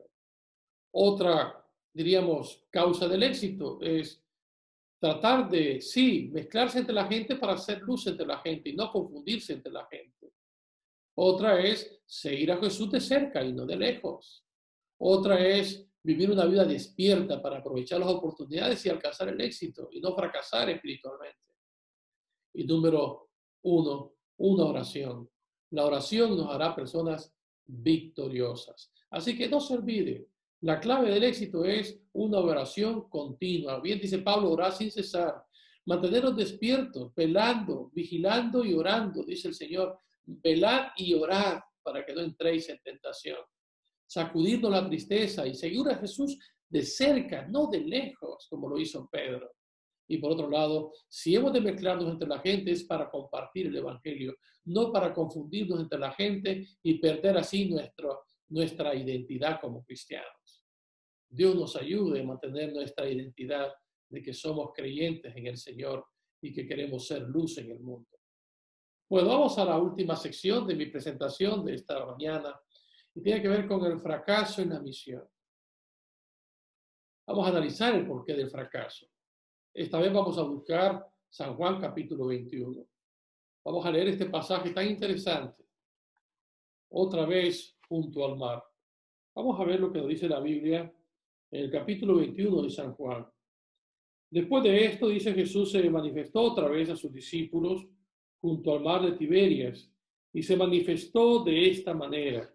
Otra, diríamos, causa del éxito es tratar de, sí, mezclarse entre la gente para hacer luz entre la gente y no confundirse entre la gente. Otra es seguir a Jesús de cerca y no de lejos. Otra es vivir una vida despierta para aprovechar las oportunidades y alcanzar el éxito y no fracasar espiritualmente. Y número 1, una oración. La oración nos hará personas victoriosas. Así que no se olvide, la clave del éxito es una oración continua. Bien dice Pablo, orar sin cesar. Mantenernos despiertos, velando, vigilando y orando, dice el Señor. Velad y orad para que no entréis en tentación. Sacudirnos la tristeza y seguir a Jesús de cerca, no de lejos, como lo hizo Pedro. Y por otro lado, si hemos de mezclarnos entre la gente es para compartir el Evangelio, no para confundirnos entre la gente y perder así nuestra identidad como cristianos. Dios nos ayude a mantener nuestra identidad de que somos creyentes en el Señor y que queremos ser luz en el mundo. Bueno, vamos a la última sección de mi presentación de esta mañana y tiene que ver con el fracaso en la misión. Vamos a analizar el porqué del fracaso. Esta vez vamos a buscar San Juan capítulo 21. Vamos a leer este pasaje tan interesante. Otra vez junto al mar. Vamos a ver lo que nos dice la Biblia en el capítulo 21 de San Juan. Después de esto, dice Jesús, se manifestó otra vez a sus discípulos junto al mar de Tiberias y se manifestó de esta manera.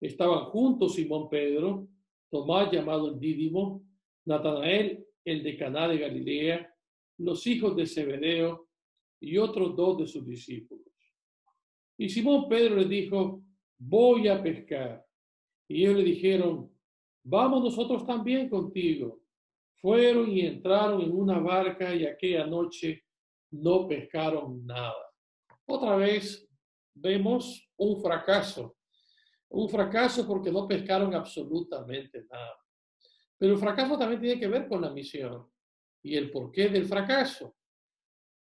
Estaban juntos Simón Pedro, Tomás llamado el Dídimo, Natanael, el de Caná de Galilea, los hijos de Zebedeo y otros 2 de sus discípulos. Y Simón Pedro les dijo, voy a pescar. Y ellos le dijeron, vamos nosotros también contigo. Fueron y entraron en una barca y aquella noche no pescaron nada. Otra vez vemos un fracaso. Un fracaso porque no pescaron absolutamente nada. Pero el fracaso también tiene que ver con la misión. ¿Y el porqué del fracaso?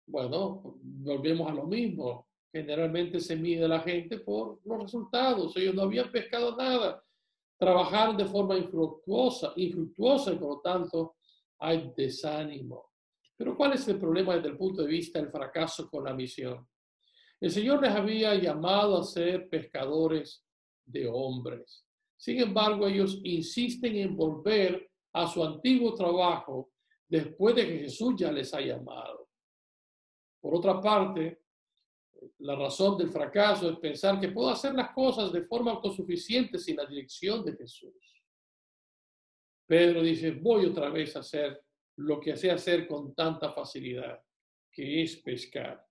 Bueno, volvemos a lo mismo. Generalmente se mide a la gente por los resultados. Ellos no habían pescado nada. Trabajaron de forma infructuosa y por lo tanto hay desánimo. Pero ¿cuál es el problema desde el punto de vista del fracaso con la misión? El Señor les había llamado a ser pescadores de hombres. Sin embargo, ellos insisten en volver a su antiguo trabajo después de que Jesús ya les ha llamado. Por otra parte, la razón del fracaso es pensar que puedo hacer las cosas de forma autosuficiente sin la dirección de Jesús. Pedro dice, voy otra vez a hacer lo que sé hacer con tanta facilidad, que es pescar.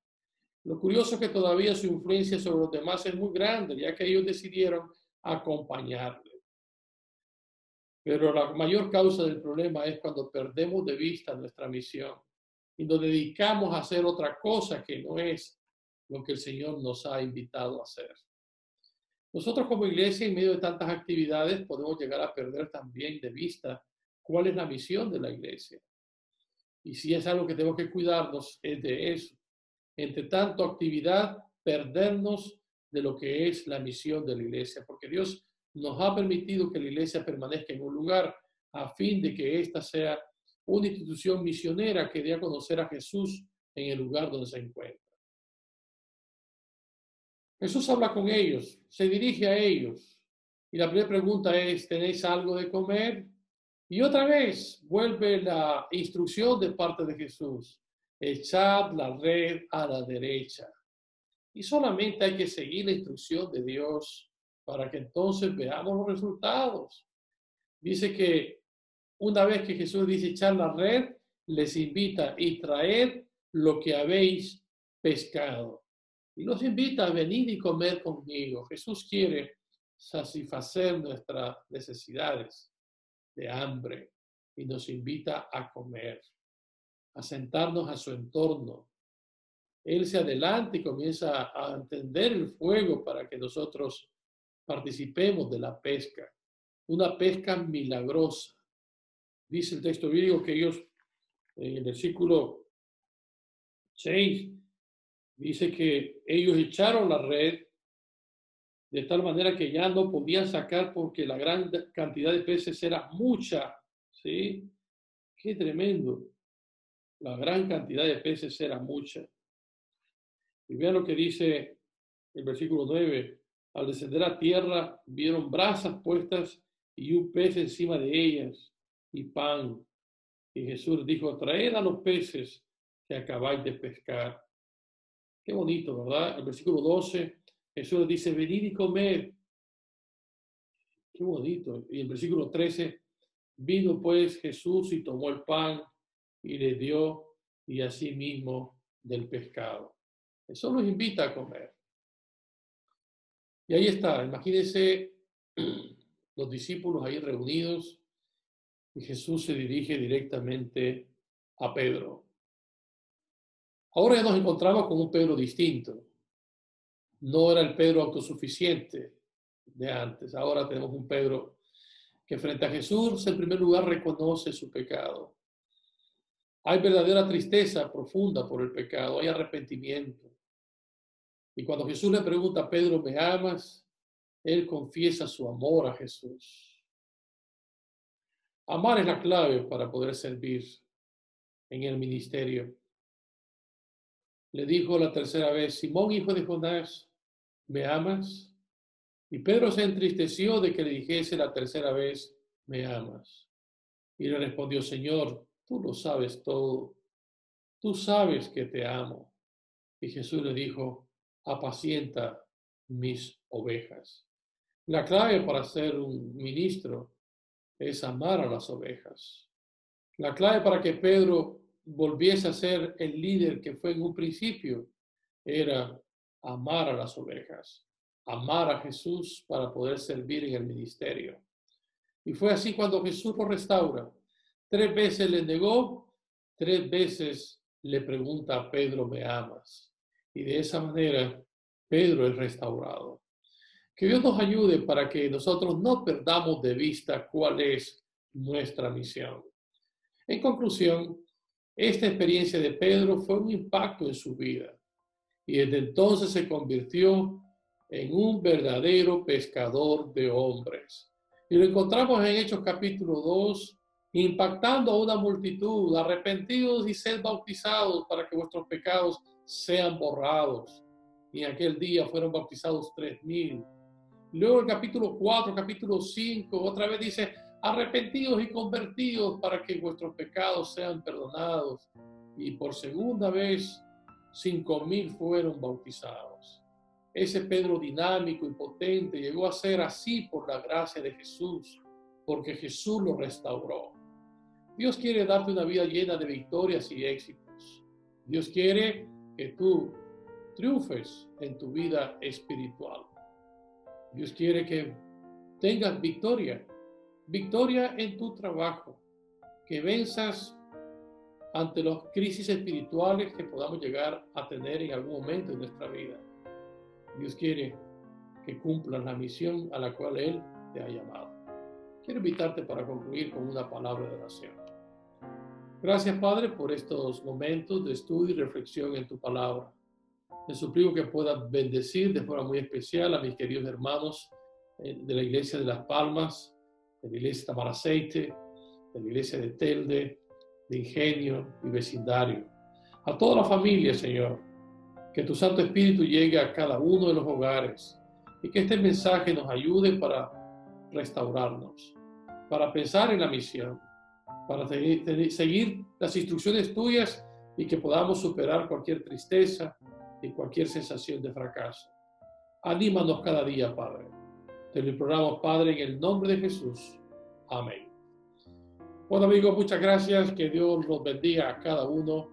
Lo curioso es que todavía su influencia sobre los demás es muy grande, ya que ellos decidieron acompañarle. Pero la mayor causa del problema es cuando perdemos de vista nuestra misión y nos dedicamos a hacer otra cosa que no es lo que el Señor nos ha invitado a hacer. Nosotros como iglesia, en medio de tantas actividades, podemos llegar a perder también de vista cuál es la misión de la iglesia. Y si es algo que tenemos que cuidarnos, es de eso. Entre tanto actividad, perdernos de lo que es la misión de la iglesia, porque Dios nos ha permitido que la iglesia permanezca en un lugar a fin de que ésta sea una institución misionera que dé a conocer a Jesús en el lugar donde se encuentra. Jesús habla con ellos, se dirige a ellos. Y la primera pregunta es, ¿tenéis algo de comer? Y otra vez vuelve la instrucción de parte de Jesús. Echad la red a la derecha. Y solamente hay que seguir la instrucción de Dios para que entonces veamos los resultados. Dice que una vez que Jesús dice echar la red, les invita y traed lo que habéis pescado. Y nos invita a venir y comer conmigo. Jesús quiere satisfacer nuestras necesidades de hambre y nos invita a comer, a sentarnos a su entorno. Él se adelanta y comienza a encender el fuego para que nosotros participemos de la pesca. Una pesca milagrosa. Dice el texto bíblico que ellos, en el versículo 6, dice que ellos echaron la red de tal manera que ya no podían sacar porque la gran cantidad de peces era mucha. ¿Sí? Qué tremendo. La gran cantidad de peces era mucha. Y vean lo que dice el versículo 9. Al descender a tierra, vieron brasas puestas y un pez encima de ellas y pan. Y Jesús dijo, traed a los peces que acabáis de pescar. Qué bonito, ¿verdad? El versículo 12, Jesús dice, venid y comed. Qué bonito. Y el versículo 13, vino pues Jesús y tomó el pan y le dio, y así mismo del pescado. Eso nos invita a comer. Y ahí está, imagínense los discípulos ahí reunidos y Jesús se dirige directamente a Pedro. Ahora ya nos encontramos con un Pedro distinto. No era el Pedro autosuficiente de antes. Ahora tenemos un Pedro que frente a Jesús en primer lugar reconoce su pecado. Hay verdadera tristeza profunda por el pecado, hay arrepentimiento. Y cuando Jesús le pregunta a Pedro, ¿me amas? Él confiesa su amor a Jesús. Amar es la clave para poder servir en el ministerio. Le dijo la tercera vez, Simón, hijo de Jonás, ¿me amas? Y Pedro se entristeció de que le dijese la tercera vez, ¿me amas? Y le respondió, Señor, tú lo sabes todo. Tú sabes que te amo. Y Jesús le dijo, apacienta mis ovejas. La clave para ser un ministro es amar a las ovejas. La clave para que Pedro volviese a ser el líder que fue en un principio era amar a las ovejas, amar a Jesús para poder servir en el ministerio. Y fue así cuando Jesús lo restaura. 3 veces le negó, 3 veces le pregunta a Pedro, ¿me amas? Y de esa manera Pedro es restaurado. Que Dios nos ayude para que nosotros no perdamos de vista cuál es nuestra misión. En conclusión, esta experiencia de Pedro fue un impacto en su vida y desde entonces se convirtió en un verdadero pescador de hombres. Y lo encontramos en Hechos capítulo 2, impactando a una multitud, arrepentidos y sed bautizados para que vuestros pecados sean borrados. Y en aquel día fueron bautizados 3,000. Luego el capítulo 4, capítulo 5, otra vez dice, arrepentidos y convertidos para que vuestros pecados sean perdonados. Y por segunda vez, 5,000 fueron bautizados. Ese Pedro dinámico y potente llegó a ser así por la gracia de Jesús, porque Jesús lo restauró. Dios quiere darte una vida llena de victorias y éxitos. Dios quiere que tú triunfes en tu vida espiritual. Dios quiere que tengas victoria en tu trabajo, que venzas ante las crisis espirituales que podamos llegar a tener en algún momento de nuestra vida. Dios quiere que cumplas la misión a la cual Él te ha llamado. Quiero invitarte para concluir con una palabra de oración. Gracias, Padre, por estos momentos de estudio y reflexión en tu palabra. Te suplico que puedas bendecir de forma muy especial a mis queridos hermanos de la Iglesia de Las Palmas, de la Iglesia de Tamaraceite, de la Iglesia de Telde, de Ingenio y Vecindario. A toda la familia, Señor, que tu Santo Espíritu llegue a cada uno de los hogares y que este mensaje nos ayude para restaurarnos, para pensar en la misión, para seguir las instrucciones tuyas y que podamos superar cualquier tristeza y cualquier sensación de fracaso. Anímanos cada día, Padre. Te lo imploramos, Padre, en el nombre de Jesús. Amén. Bueno, amigos, muchas gracias. Que Dios los bendiga a cada uno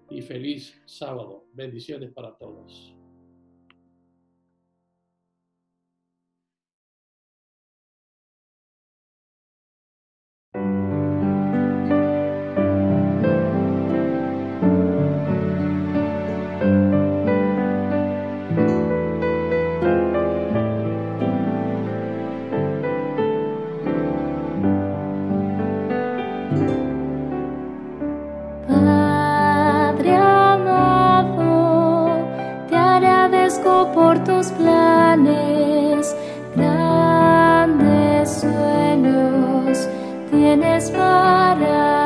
y feliz sábado. Bendiciones para todos. Por tus planes, grandes sueños tienes para